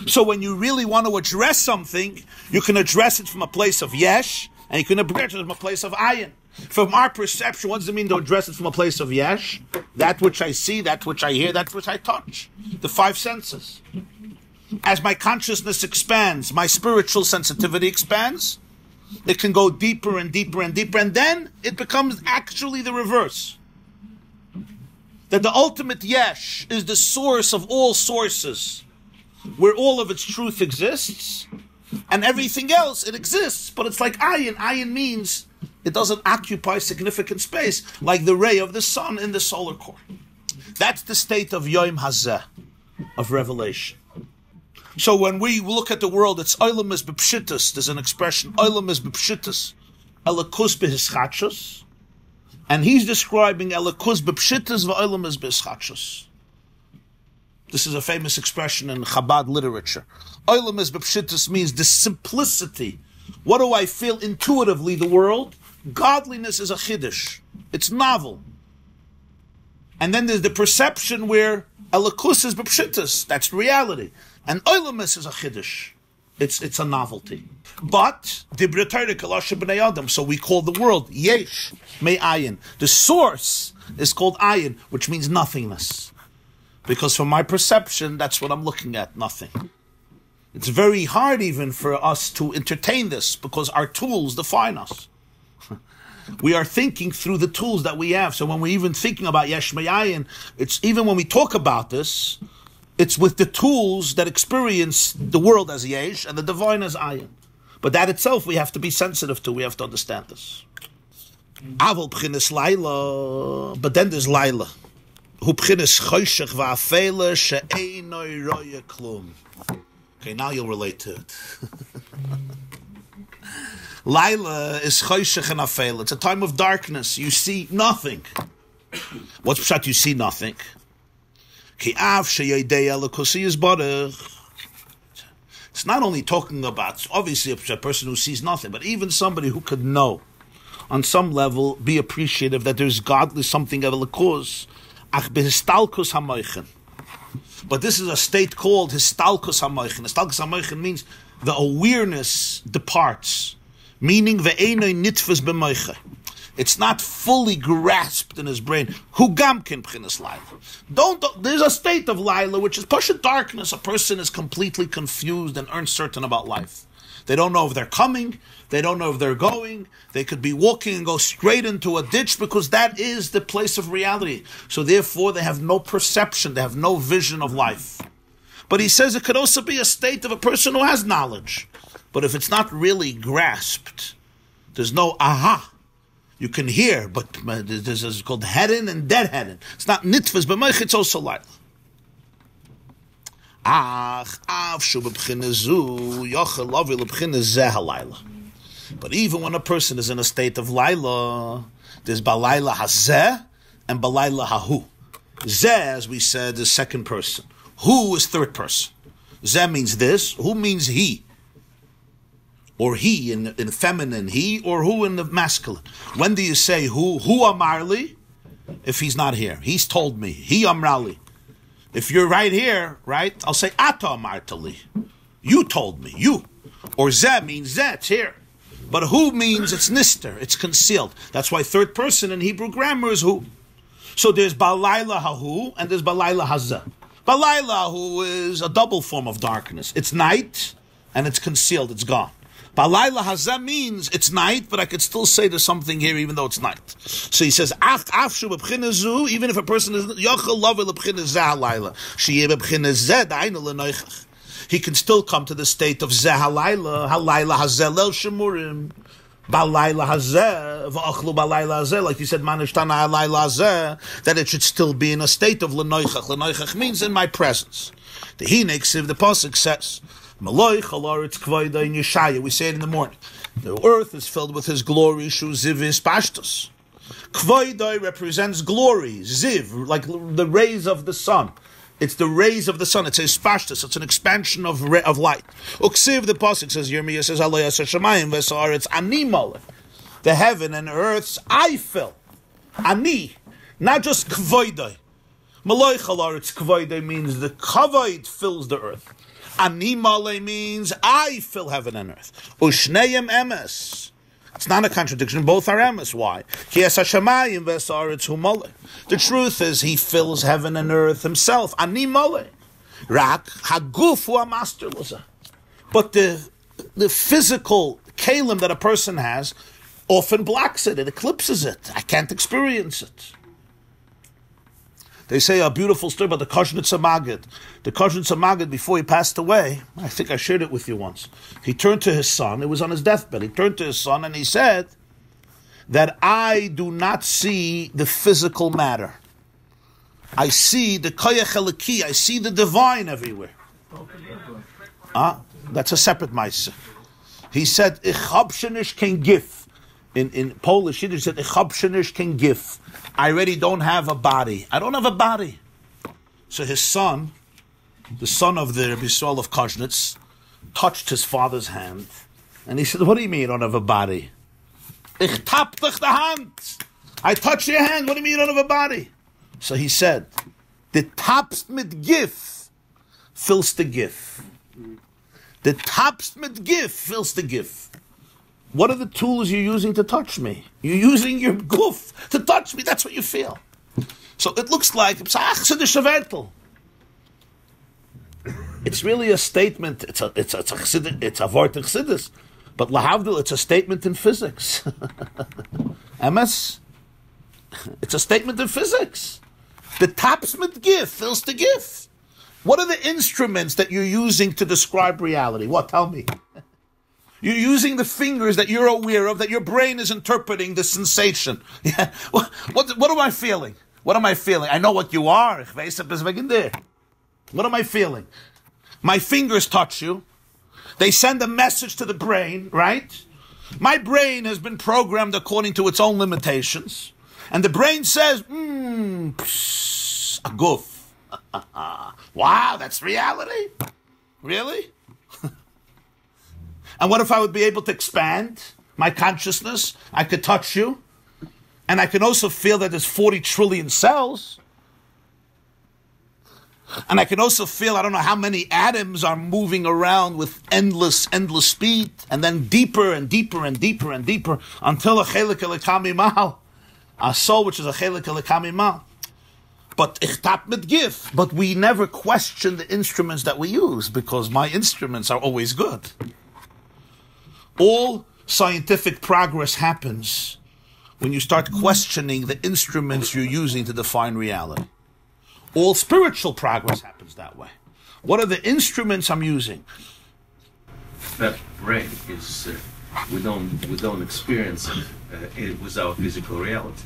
So when you really want to address something, you can address it from a place of yesh, and you can address it from a place of ayin. From our perception, what does it mean to address it from a place of yesh? That which I see, that which I hear, that which I touch. The five senses. As my consciousness expands, my spiritual sensitivity expands, it can go deeper and deeper and deeper, and then it becomes actually the reverse. That the ultimate yesh is the source of all sources, where all of its truth exists, and everything else, it exists, but it's like ayin. Ayin means it doesn't occupy significant space, like the ray of the sun in the solar core. That's the state of Yom Hazeh, of revelation. So when we look at the world, it's olam is b'pshitus. There's an expression, olam is b'pshitus, elakus b'hischachus, and he's describing elakus b'pshitus v'olam is b'hischachus. This is a famous expression in Chabad literature. Olam is b'pshitus means the simplicity. What do I feel intuitively, the world? Godliness is a chiddush. It's novel. And then there's the perception where elakus is b'pshitus. That's reality. And Olamus is a chiddush. It's a novelty. But so we call the world yesh me ayin. The source is called ayin, which means nothingness. Because from my perception, that's what I'm looking at, nothing. It's very hard even for us to entertain this because our tools define us. We are thinking through the tools that we have. So when we're even thinking about yesh me ayin, it's even when we talk about this, it's with the tools that experience the world as yesh and the divine as ayin. But that itself we have to be sensitive to. We have to understand this. Aval b'chinas laila, but then there's laila. Hu b'chinas choshech va'afela she'einoi roya klum. Okay, now you'll relate to it. Laila is choshech and afela. It's a time of darkness. You see nothing. What's pshat? You see nothing. It's not only talking about, obviously, a person who sees nothing, but even somebody who could know, on some level, be appreciative that there's godly something of a cause. But this is a state called histalkus hamoichen. Histalkus hamoichen means the awareness departs, meaning ve'enoi nitfes b'moiche. It's not fully grasped in his brain. Hu gamkin b'chinas laila. There's a state of laila which is pasha darkness. A person is completely confused and uncertain about life. They don't know if they're coming. They don't know if they're going. They could be walking and go straight into a ditch because that is the place of reality. So therefore they have no perception. They have no vision of life. But he says it could also be a state of a person who has knowledge. But if it's not really grasped, there's no aha. You can hear, but this is called headin and deadheadin. It's not nitfas, but it's also light. But even when a person is in a state of laila, there's balayla hazeh and balayla hahu. Zeh, as we said, is second person. Hu is third person. Zeh means this. Hu means he. Or he in feminine, he, or who in the masculine. When do you say who amarli? If he's not here. He's told me. He amrali. If you're right here, right, I'll say ata amartali. You told me. You. Or zeh means zeh, it's here. But who means it's nister, it's concealed. That's why third person in Hebrew grammar is who. So there's balayla hahu and there's balayla hazeh. Balayla hahu is a double form of darkness. It's night and it's concealed, it's gone. Balayla hazeh means it's night, but I could still say there's something here even though it's night. So he says, even if a person is he can still come to the state of zeh halayla, halayla hazeh lel shemurim, Balayla hazeh, v'achlu balayla hazeh, like you said, manishtana alayla hazeh, that it should still be in a state of lenoichach. Lenoichach means in my presence. The hineksiv, the pasuk says, Maloi chalaretz kvoida in Yeshaya. We say it in the morning. The earth is filled with His glory. Shu ziv is pashtus. Kvoida represents glory. Ziv, like the rays of the sun. It's the rays of the sun. It's a pashtus. It's an expansion of light. Uksiv, the pasuk says, Yirmiyah says, Alei asher shamayim v'sa'aretz ani maleh. The heaven and earth's I fill. Ani, not just kvoida. Maloi chalaretz kvoida means the kavod fills the earth. Ani male means I fill heaven and earth. Ushneim emes. It's not a contradiction. Both are emes. Why? The truth is He fills heaven and earth Himself. Ani male. Rak hagufu amaster loza. But the physical kalim that a person has often blocks it. It eclipses it. I can't experience it. They say a beautiful story about the Kashnitzer Maggid. The Kashnitzer Maggid, before he passed away, I think I shared it with you once. He turned to his son. It was on his deathbed. He turned to his son and he said that I do not see the physical matter. I see the koyach eliki. I see the divine everywhere. That's a separate ma'aseh. He said, Ich hab shenish ken gif. In Polish, he said, Ich hab shenish ken gif. I already don't have a body. I don't have a body. So his son, the son of the Rabbi Yisrael of Kashnitz, touched his father's hand. And he said, what do you mean you don't have a body? Ich tap dich the hand. I touch your hand. What do you mean you don't have a body? So he said, the tapst mit gif fills the gif. The tapst mit gif fills the gif. What are the tools you're using to touch me? You're using your goof to touch me. That's what you feel. So it looks like it's really a statement. It's a vort chassidus, but lahavdil, it's a statement in physics. MS, it's a statement in physics. The taps mit gif fills the gif. What are the instruments that you're using to describe reality? What? Tell me. You're using the fingers that you're aware of, that your brain is interpreting the sensation. Yeah. What am I feeling? What am I feeling? I know what you are. What am I feeling? My fingers touch you. They send a message to the brain, right? My brain has been programmed according to its own limitations. And the brain says, a goof. Wow, that's reality? Really? And what if I would be able to expand my consciousness? I could touch you. And I can also feel that there's 40 trillion cells. And I can also feel, I don't know how many atoms are moving around with endless speed. And then deeper and deeper and deeper and deeper until a chelik elekami mal. A soul which is a chelik elekami mal. But ichtap mit gif. But we never question the instruments that we use because my instruments are always good. All scientific progress happens when you start questioning the instruments you're using to define reality. All spiritual progress happens that way. What are the instruments I'm using? That brain is we don't experience it without physical reality.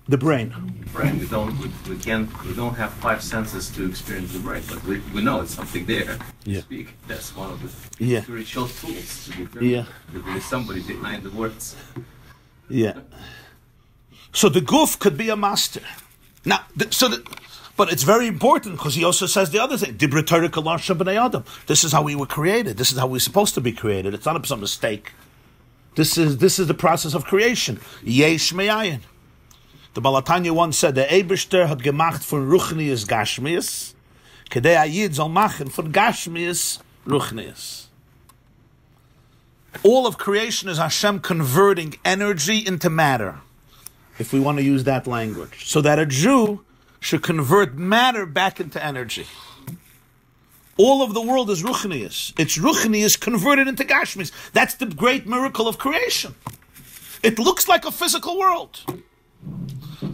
The brain. Right. We don't have five senses to experience the brain, but we know it's something there. Yeah. To speak. That's one of the spiritual tools to determine that there is somebody behind the words. Yeah. So the goof could be a master. Now, but it's very important because he also says the other thing. This is how we were created. This is how we're supposed to be created. It's not some mistake. This is the process of creation. Yesh me'ayin. The Balatanya once said, the Eibishter hat gemacht von Ruchnius Gashmius, kedei Ayid soll machen von Gashmius Ruchnius. All of creation is Hashem converting energy into matter, if we want to use that language. So that a Jew should convert matter back into energy. All of the world is Ruchnius. It's Ruchnius converted into Gashmius. That's the great miracle of creation. It looks like a physical world.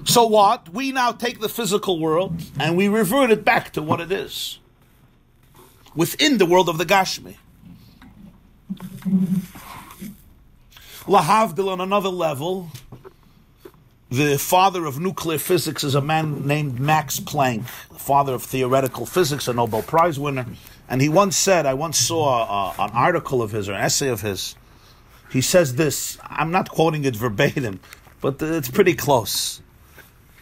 So what? We now take the physical world and we revert it back to what it is. Within the world of the Gashmi. Lahavdil, on another level, the father of nuclear physics is a man named Max Planck, the father of theoretical physics, a Nobel Prize winner. And he once said, I once saw an article of his, or an essay of his. He says this, I'm not quoting it verbatim, but it's pretty close.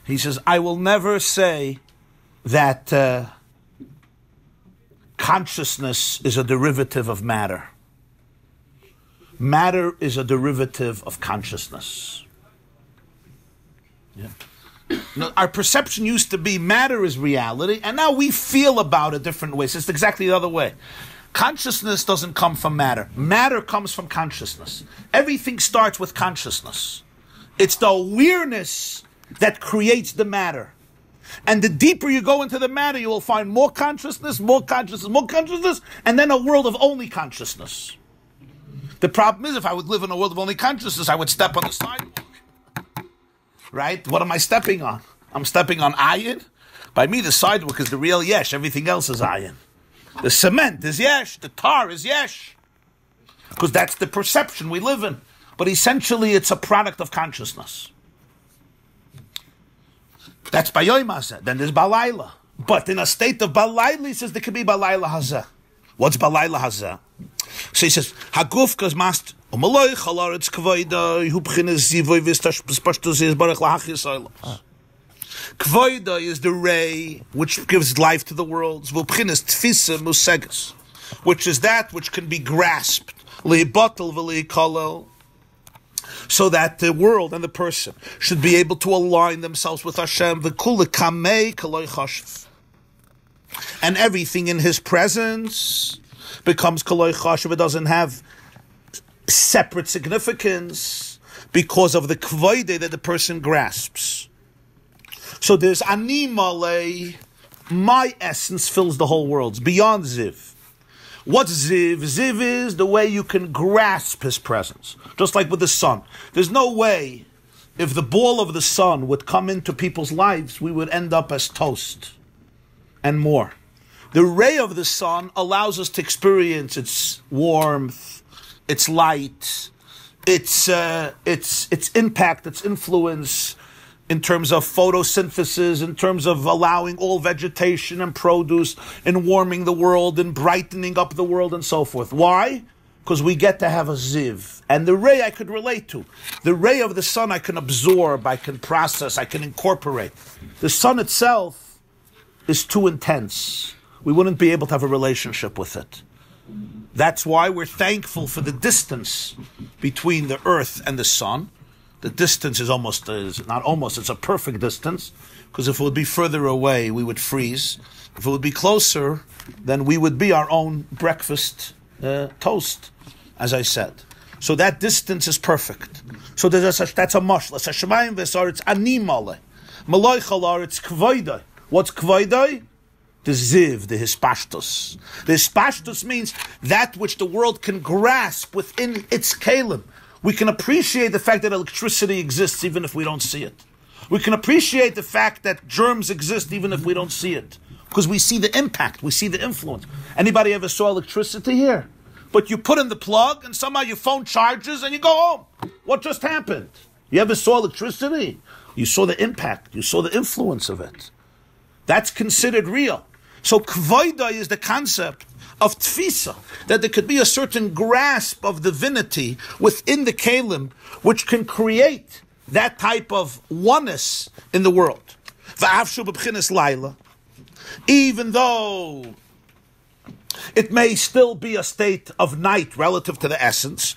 He says, I will never say that consciousness is a derivative of matter. Matter is a derivative of consciousness. Yeah. Now, our perception used to be matter is reality, and now we feel about it different ways. It's exactly the other way. Consciousness doesn't come from matter. Matter comes from consciousness. Everything starts with consciousness. It's the awareness that creates the matter. And the deeper you go into the matter, you will find more consciousness, more consciousness, more consciousness, and then a world of only consciousness. The problem is, if I would live in a world of only consciousness, I would step on the sidewalk. Right? What am I stepping on? I'm stepping on iron. By me, the sidewalk is the real yesh. Everything else is iron. The cement is yesh. The tar is yesh. Because that's the perception we live in. But essentially, it's a product of consciousness. That's Bayoy Mazeh. Then there's Balayla. But in a state of Balayla, he says there could be Balayla Hazeh. What's Balayla Hazeh? So he says, Haguf kaz mast umaloi chalaretz kvoida hu b'chines zivoy v'stash b'spashtos is barach lahachis oila. Kvoida is the ray which gives life to the worlds. V'b'chines tfisa musegas, which is that which can be grasped. Li'batel v'li'kolel, so that the world and the person should be able to align themselves with Hashem. V'kul kamei kaloi chashiv, and everything in His presence becomes kaloi chashiv. It doesn't have separate significance because of the kvoide that the person grasps. So there's ani malei, my essence fills the whole world. It's beyond ziv. What's ziv? Ziv is the way you can grasp His presence. Just like with the sun. There's no way, if the ball of the sun would come into people's lives, we would end up as toast and more. The ray of the sun allows us to experience its warmth, its light, its impact, its influence in terms of photosynthesis, in terms of allowing all vegetation and produce, in warming the world, in brightening up the world, and so forth. Why? Because we get to have a ziv. And the ray I could relate to. The ray of the sun I can absorb, I can process, I can incorporate. The sun itself is too intense. We wouldn't be able to have a relationship with it. That's why we're thankful for the distance between the earth and the sun. The distance is it's a perfect distance, because if it would be further away, we would freeze. If it would be closer, then we would be our own breakfast toast, as I said. So that distance is perfect. So that's a mashla. It's Hashemayim v'esar, it's ani malei. Maloi chalar, it's kvoidai. What's kvoidai? The ziv, the hispashtos. The hispashtos means that which the world can grasp within its kalim. We can appreciate the fact that electricity exists even if we don't see it. We can appreciate the fact that germs exist even if we don't see it. Because we see the impact, we see the influence. Anybody ever saw electricity here? But you put in the plug and somehow your phone charges and you go home. What just happened? You ever saw electricity? You saw the impact, you saw the influence of it. That's considered real. So kvoida is the concept of tfisa, that there could be a certain grasp of divinity within the kalim, which can create that type of oneness in the world. Even though it may still be a state of night relative to the essence,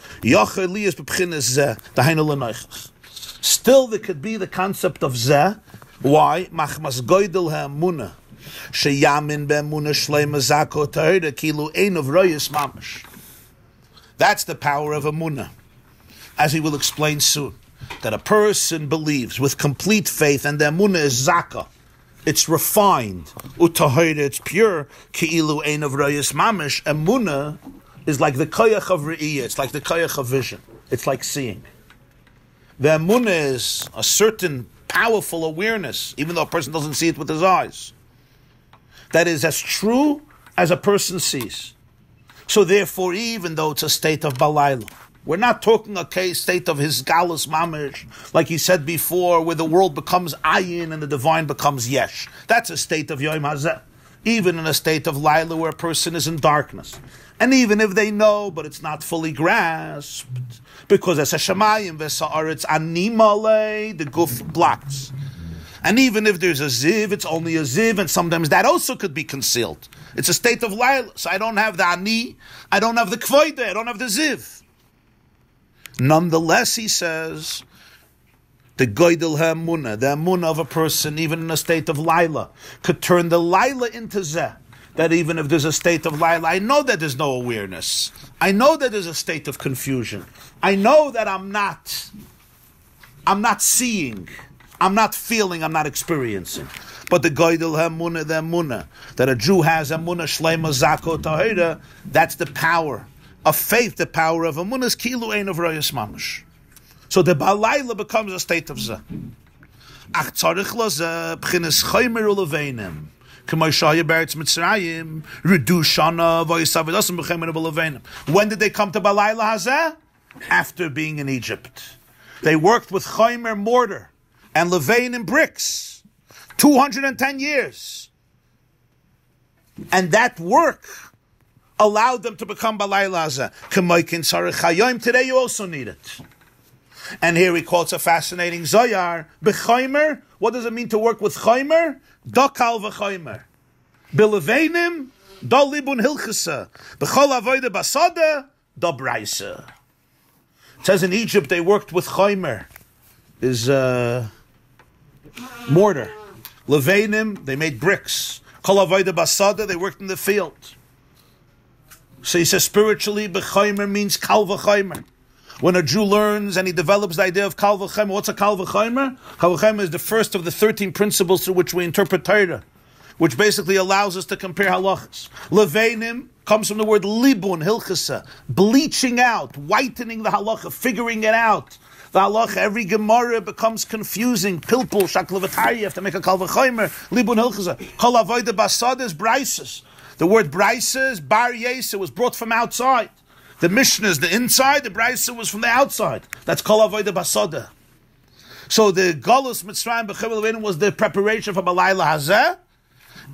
still there could be the concept of zeh. Why? Machmas goydel ha'amunah. Sheyamin be'emunah shleima zako ta'ira kilu ein of royis mamash. That's the power of emunah, as he will explain soon. That a person believes with complete faith, and the emunah is zaka. It's refined. Utahira, it's pure. Kilu ein of royis mamash. Emunah is like the koyach of re'iyah. It's like the koyach of vision. It's like seeing. The emunah is a certain powerful awareness, even though a person doesn't see it with his eyes. That is as true as a person sees. So therefore, even though it's a state of balayla, We're not talking a case state of his galus mamish, like he said before, where the world becomes ayin and the divine becomes yesh. That's a state of Yom Hazeh. Even in a state of Laila where a person is in darkness. And even if they know, but it's not fully grasped, because as a Shemayim v'sa'aretz animale, the guf blocks. And even if there's a ziv, it's only a ziv, and sometimes that also could be concealed. It's a state of Laila, so I don't have the ani, I don't have the kvoide, I don't have the ziv. Nonetheless, he says, the goydel ha'emunah, the emunah of a person, even in a state of Laila, could turn the Laila into zeh. That even if there's a state of Laila, I know that there's no awareness. I know that there's a state of confusion. I know that I'm not seeing, I'm not feeling, I'm not experiencing. But the goydel ha'emunah, the emunah, that a Jew has emunah shleima zako tahira, that's the power of faith, the power of emunah's kilu ein of royas mamash. So the Balayla becomes a state of Zeh. Ach tzarich lo zeh, b'chinas chaymer uleveinim. K'may shaya beretz Mitzrayim, redu shana, v'yisavidasim b'chaymer uleveinim. When did they come to Balayla hazeh? After being in Egypt. They worked with chaymer mortar and leveinim bricks. 210 years. And that work allowed them to become Balayla hazeh. K'may kin tzarich hayom, today you also need it. And here he quotes a fascinating Zoyar. B'chaymer, what does it mean to work with chaymer? Dokal v'chaymer. B'leveinim, da libun hilchasa. B'chol avoida basada, da braisa. It says in Egypt they worked with chaymer, is mortar. Leveinim, they made bricks. Kol avoida basada, they worked in the field. So he says spiritually, b'chaymer means kal v'chaymer. When a Jew learns and he develops the idea of Kal V'chaymer, what's a Kal V'chaymer? Kal V'chaymer is the first of the 13 principles through which we interpret Torah, which basically allows us to compare halachas. Leveinim comes from the word libun, hilchasa, bleaching out, whitening the halacha, figuring it out. The halacha, every Gemara becomes confusing. Pilpul, shaklevatari, you have to make a Kal V'chaymer, libun, hilchasa. Kol avoida basad is braises. The word braises, bar yesa, was brought from outside. The Mishnah is the inside, the Brisa was from the outside. That's Kol Avodah Basada. So the Galus Mitzrayim B'Chayim Levenim was the preparation for Balayla Hazeh.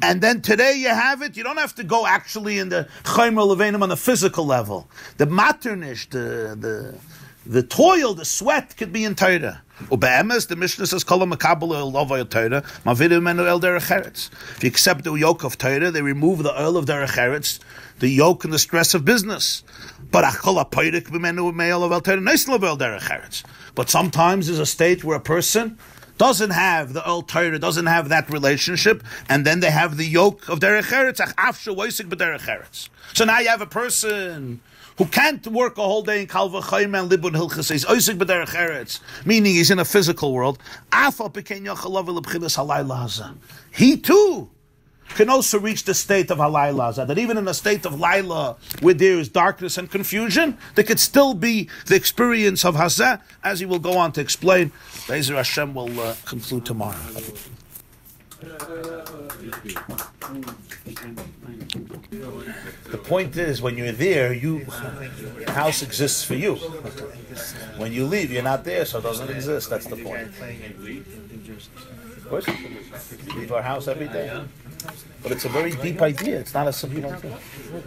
And then today you have it, you don't have to go actually in the Chayim Levenim on the physical level. The maternish, the toil, the sweat could be in Torah. Ube'emes, the Mishnah says, Kol HaMakabel El Lovay Torah, Mavidu Menu El Derech Eretz. If you accept the yoke of Torah, they remove the oil of Derech Eretz, the yoke and the stress of business. But sometimes there's a state where a person doesn't have the old Torah, doesn't have that relationship, and then they have the yoke of Derech Eretz. So now you have a person who can't work a whole day in Kal V'chaymer and Libun Hilchas, he's oisik b'derech eretz, meaning he's in a physical world. He too can also reach the state of halayla, that even in a state of laila, where there is darkness and confusion, there could still be the experience of hazeh, as he will go on to explain. Be'ezer Hashem will conclude tomorrow. The point is, when you're there, the house exists for you. When you leave, you're not there, so it doesn't exist. That's the point. Of course, we leave our house every day. But it's a very deep idea. It's not a simple idea.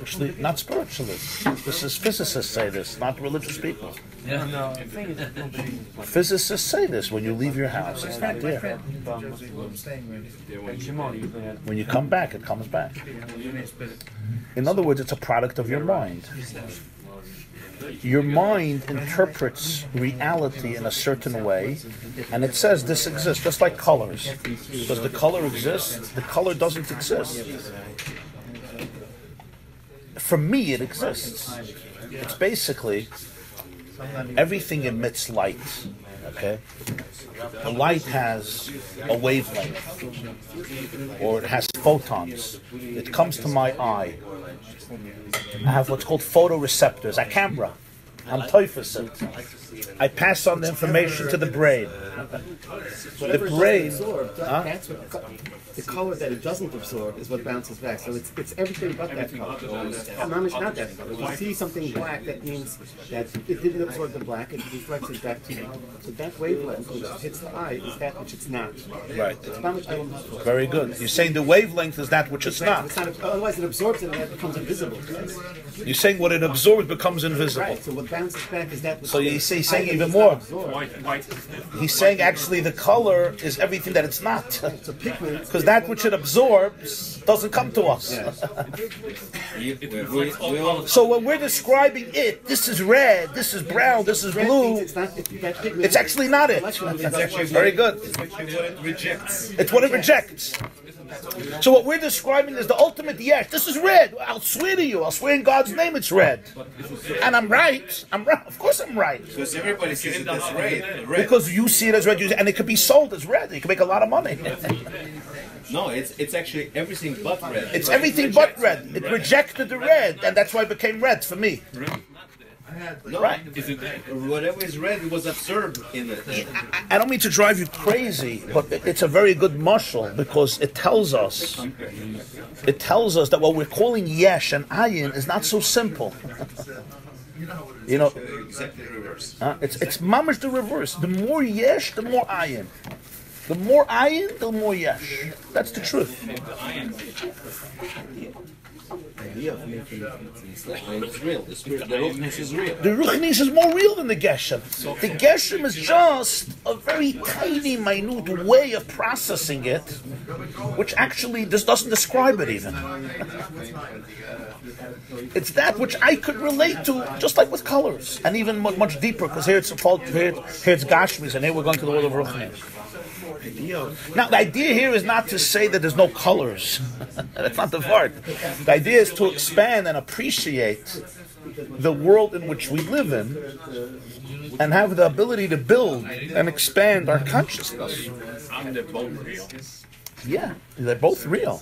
Actually, not spiritualists. This is physicists say this, not religious people. No. Physicists say this. When you leave your house, it's not there. When you come back, it comes back. In other words, it's a product of your mind. Your mind interprets reality in a certain way, and it says this exists, just like colors. Does the color exist? The color doesn't exist. For me, it exists. It's basically everything emits light. Okay? The light has a wavelength, or it has photons. It comes to my eye. I have what's called photoreceptors, a camera. I'm typhus it. I pass on the information to the brain. The brain, that's what the color that it doesn't absorb is what bounces back. So it's everything but that color. Mamish not that color. If you see something black, that means that it didn't absorb the black, it reflects it back to you. So that wavelength which hits the eye is that which it's not. Right. It's mamish invisible. Very good. You're saying the wavelength is that which it's not. Otherwise it absorbs it and it becomes invisible. You're saying what it absorbs becomes invisible. Right. So what bounces back is that which So he's saying even more. He's saying actually the color is everything that it's not. Because that which it absorbs doesn't come to us. So when we're describing it, this is red, this is brown, this is blue, it's actually not it. Very good. It's what it rejects. So what we're describing is the ultimate yes. This is red. I'll swear to you. I'll swear in God's name it's red. And I'm right. I'm right. Of course I'm right. Because everybody sees it as red. Because you see it as red, and it could be sold as red. You can make a lot of money. No, it's actually everything but red. It's everything but red. It rejected the red, and that's why it became red for me. No, right. Whatever is red, it was absorbed in it. I don't mean to drive you crazy, but it's a very good mashal because it tells us that what we're calling yesh and ayin is not so simple. You know, Exactly the reverse. It's mamish the reverse. The more yesh, the more ayin. The more ayin, the more yesh. That's the truth. It's real. The spirit, the ruchnis is real. The ruchnis is more real than the geshem. The geshem is just a very tiny, minute way of processing it, which actually just doesn't describe it even. It's that which I could relate to, just like with colors, and even much deeper, because here it's Gashmis, and here we're going to the world of ruchnis. Now, the idea here is not to say that there's no colors. That's not the part. The idea is to expand and appreciate the world in which we live in and have the ability to build and expand our consciousness. Yeah, they're both real.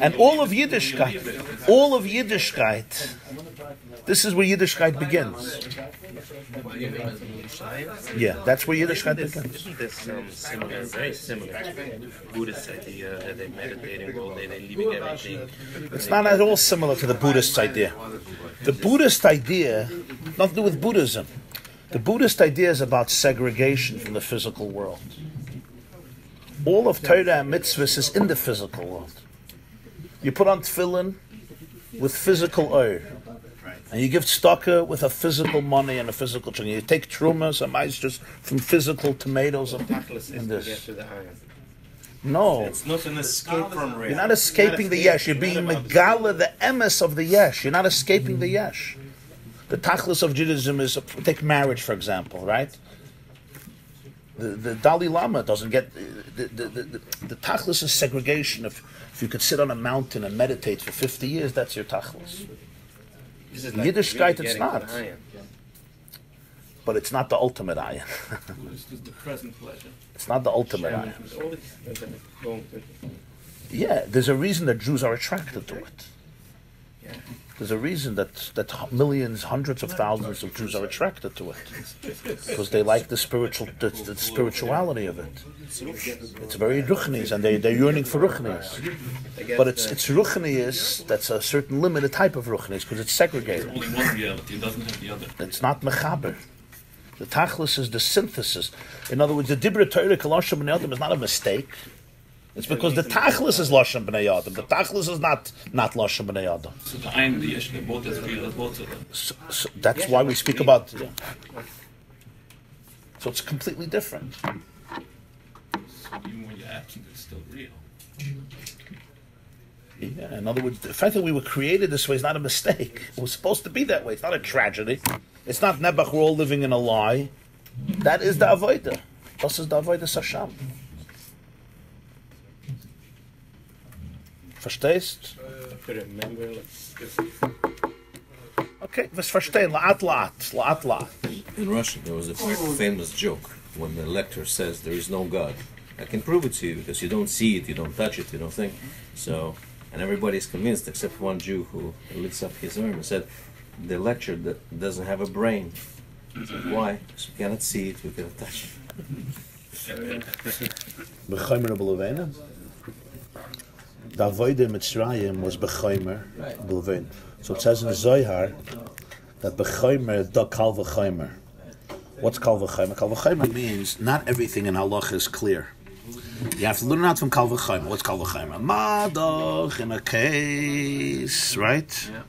And all of Yiddishkeit, this is where Yiddishkeit begins. Yeah, that's where Yiddishkeit begins. This similar, very similar Buddhist idea that they're meditating all day, they're leaving everything. It's not at all similar to the Buddhist idea. The Buddhist idea, nothing to do with Buddhism. The Buddhist idea is about segregation from the physical world. All of Torah and mitzvahs is in the physical world. You put on tefillin with physical oil, and you give tzedakah with a physical money and a physical thing. You take trumas and maestros from physical tomatoes and this. No. It's not an escape from reality. You're not escaping the yesh. You're being megala, the emes of the yesh. You're not escaping the yesh. The tachlis of Judaism is, take marriage for example, right? The Dalai Lama doesn't get, the tachlis is segregation. If you could sit on a mountain and meditate for 50 years, that's your tachlis. Like Yiddishkeit, it's not. But it's not the ultimate ayin. It's just the present pleasure. It's not the ultimate ayin. Yeah, there's a reason that Jews are attracted to it. There's a reason that millions, hundreds of thousands of Jews are attracted to it, because they like the spirituality of it. It's very ruchnis, and they're yearning for ruchnis. But it's ruchnis that's a certain limited type of ruchnis, because it's segregated. Only one reality, it doesn't have the other. It's not mechaber. The tachlis is the synthesis. In other words, the dibra Torah kol Hashem b'nei Adam is not a mistake. It's because the tachlis is Lashon B'nai Adam. The tachlis is not Lashon B'nai Adam. So the ayin, the yesh, they're both as real as both of them. So that's why we speak about. Yeah. So it's completely different. So even when you're absent, it's still real. Yeah. In other words, the fact that we were created this way is not a mistake. It was supposed to be that way. It's not a tragedy. It's not Nebuch. We're all living in a lie. That is the avodah. This is the avodah Hashem. Verstehst? Okay, was verstehen, la'at. In Russia, there was a famous joke when the lector says there is no God. I can prove it to you because you don't see it, you don't touch it, you don't think. So And everybody's convinced except one Jew who lifts up his arm and said, the lecture that doesn't have a brain. I said, why? Because we cannot see it, we cannot touch it. B'chaymer b'levein. The avodah in Mitzrayim was b'chaymer b'levein. So it says in the Zohar that b'chaymer da kal v'chaymer. What's kal v'chaymer? Kal v'chaymer means not everything in halacha is clear. You have to learn out from kal v'chaymer. What's kal v'chaymer? Madach in a case, right? Yeah.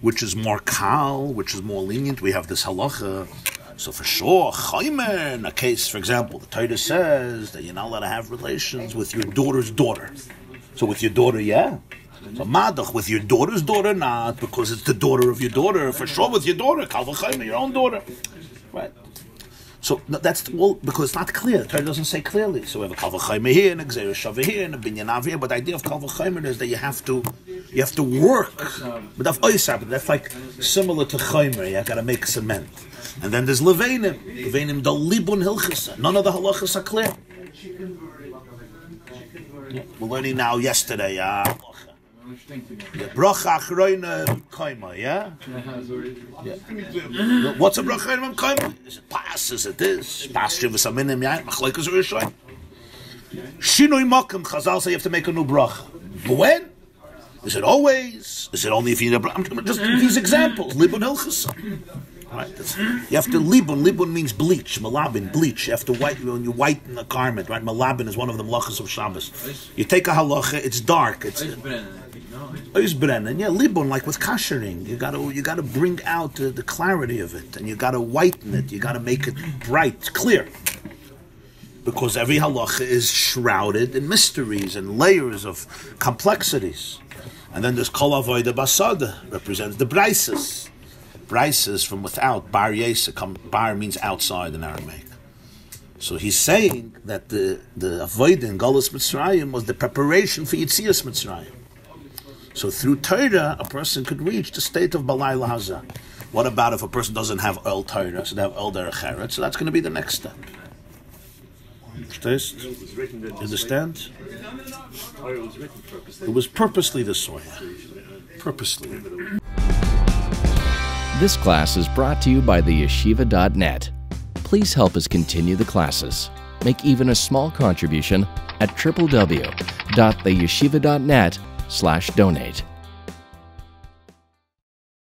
Which is more kal, which is more lenient. We have this halacha. So for sure, chaymer in a case, for example, the Torah says that you're not allowed to have relations with your daughter's daughter. So with your daughter, yeah. So madach with your daughter's daughter, not because it's the daughter of your daughter. For sure, with your daughter, kal v'chaymer, your own daughter, right? So that's well because it's not clear. The Torah doesn't say clearly. So we have a kal v'chaymer here, and a gzeir shava here, and a binyan av here. But the idea of kal v'chaymer is that you have to work. But that's like similar to chaymer. You got to make cement. And then there's leveinim. Leveinim da libun hilchasa. None of the halachas are clear. Yeah. We're learning now yesterday. Bracha achroina kaima, yeah? What's a bracha achroina kaima? Is it pas? Is it this? Pas shivas aminim, yeah? Machlekes rishonim. Shinoi makom, Chazal say you have to make a new bracha. But when? Is it always? Is it only if you need a bracha? Just these examples. Libun hilchasa. Right, you have to libun. Libun means bleach. Malabin, bleach. You have to when you whiten a garment. Right, malabin is one of the malachas of Shabbos. You take a halacha, it's dark. It's Oisbrennen. Yeah, libun, like with kashering. You gotta bring out the clarity of it, and you gotta whiten it. You gotta make it bright, clear. Because every halacha is shrouded in mysteries and layers of complexities. And then there's kol avoda basada, represents the brises. Brises from without. Bar yesa, bar means outside in Aramaic. So he's saying that the avodah in Galus Mitzrayim was the preparation for Yitzias Mitzrayim. So through Torah, a person could reach the state of Balai Lahaza. What about if a person doesn't have El Torah, so they have El Derech Eretz? So that's going to be the next step. Understand? It was purposely this way. Purposely. This class is brought to you by theyeshiva.net. Please help us continue the classes. Make even a small contribution at www.theyeshiva.net/donate.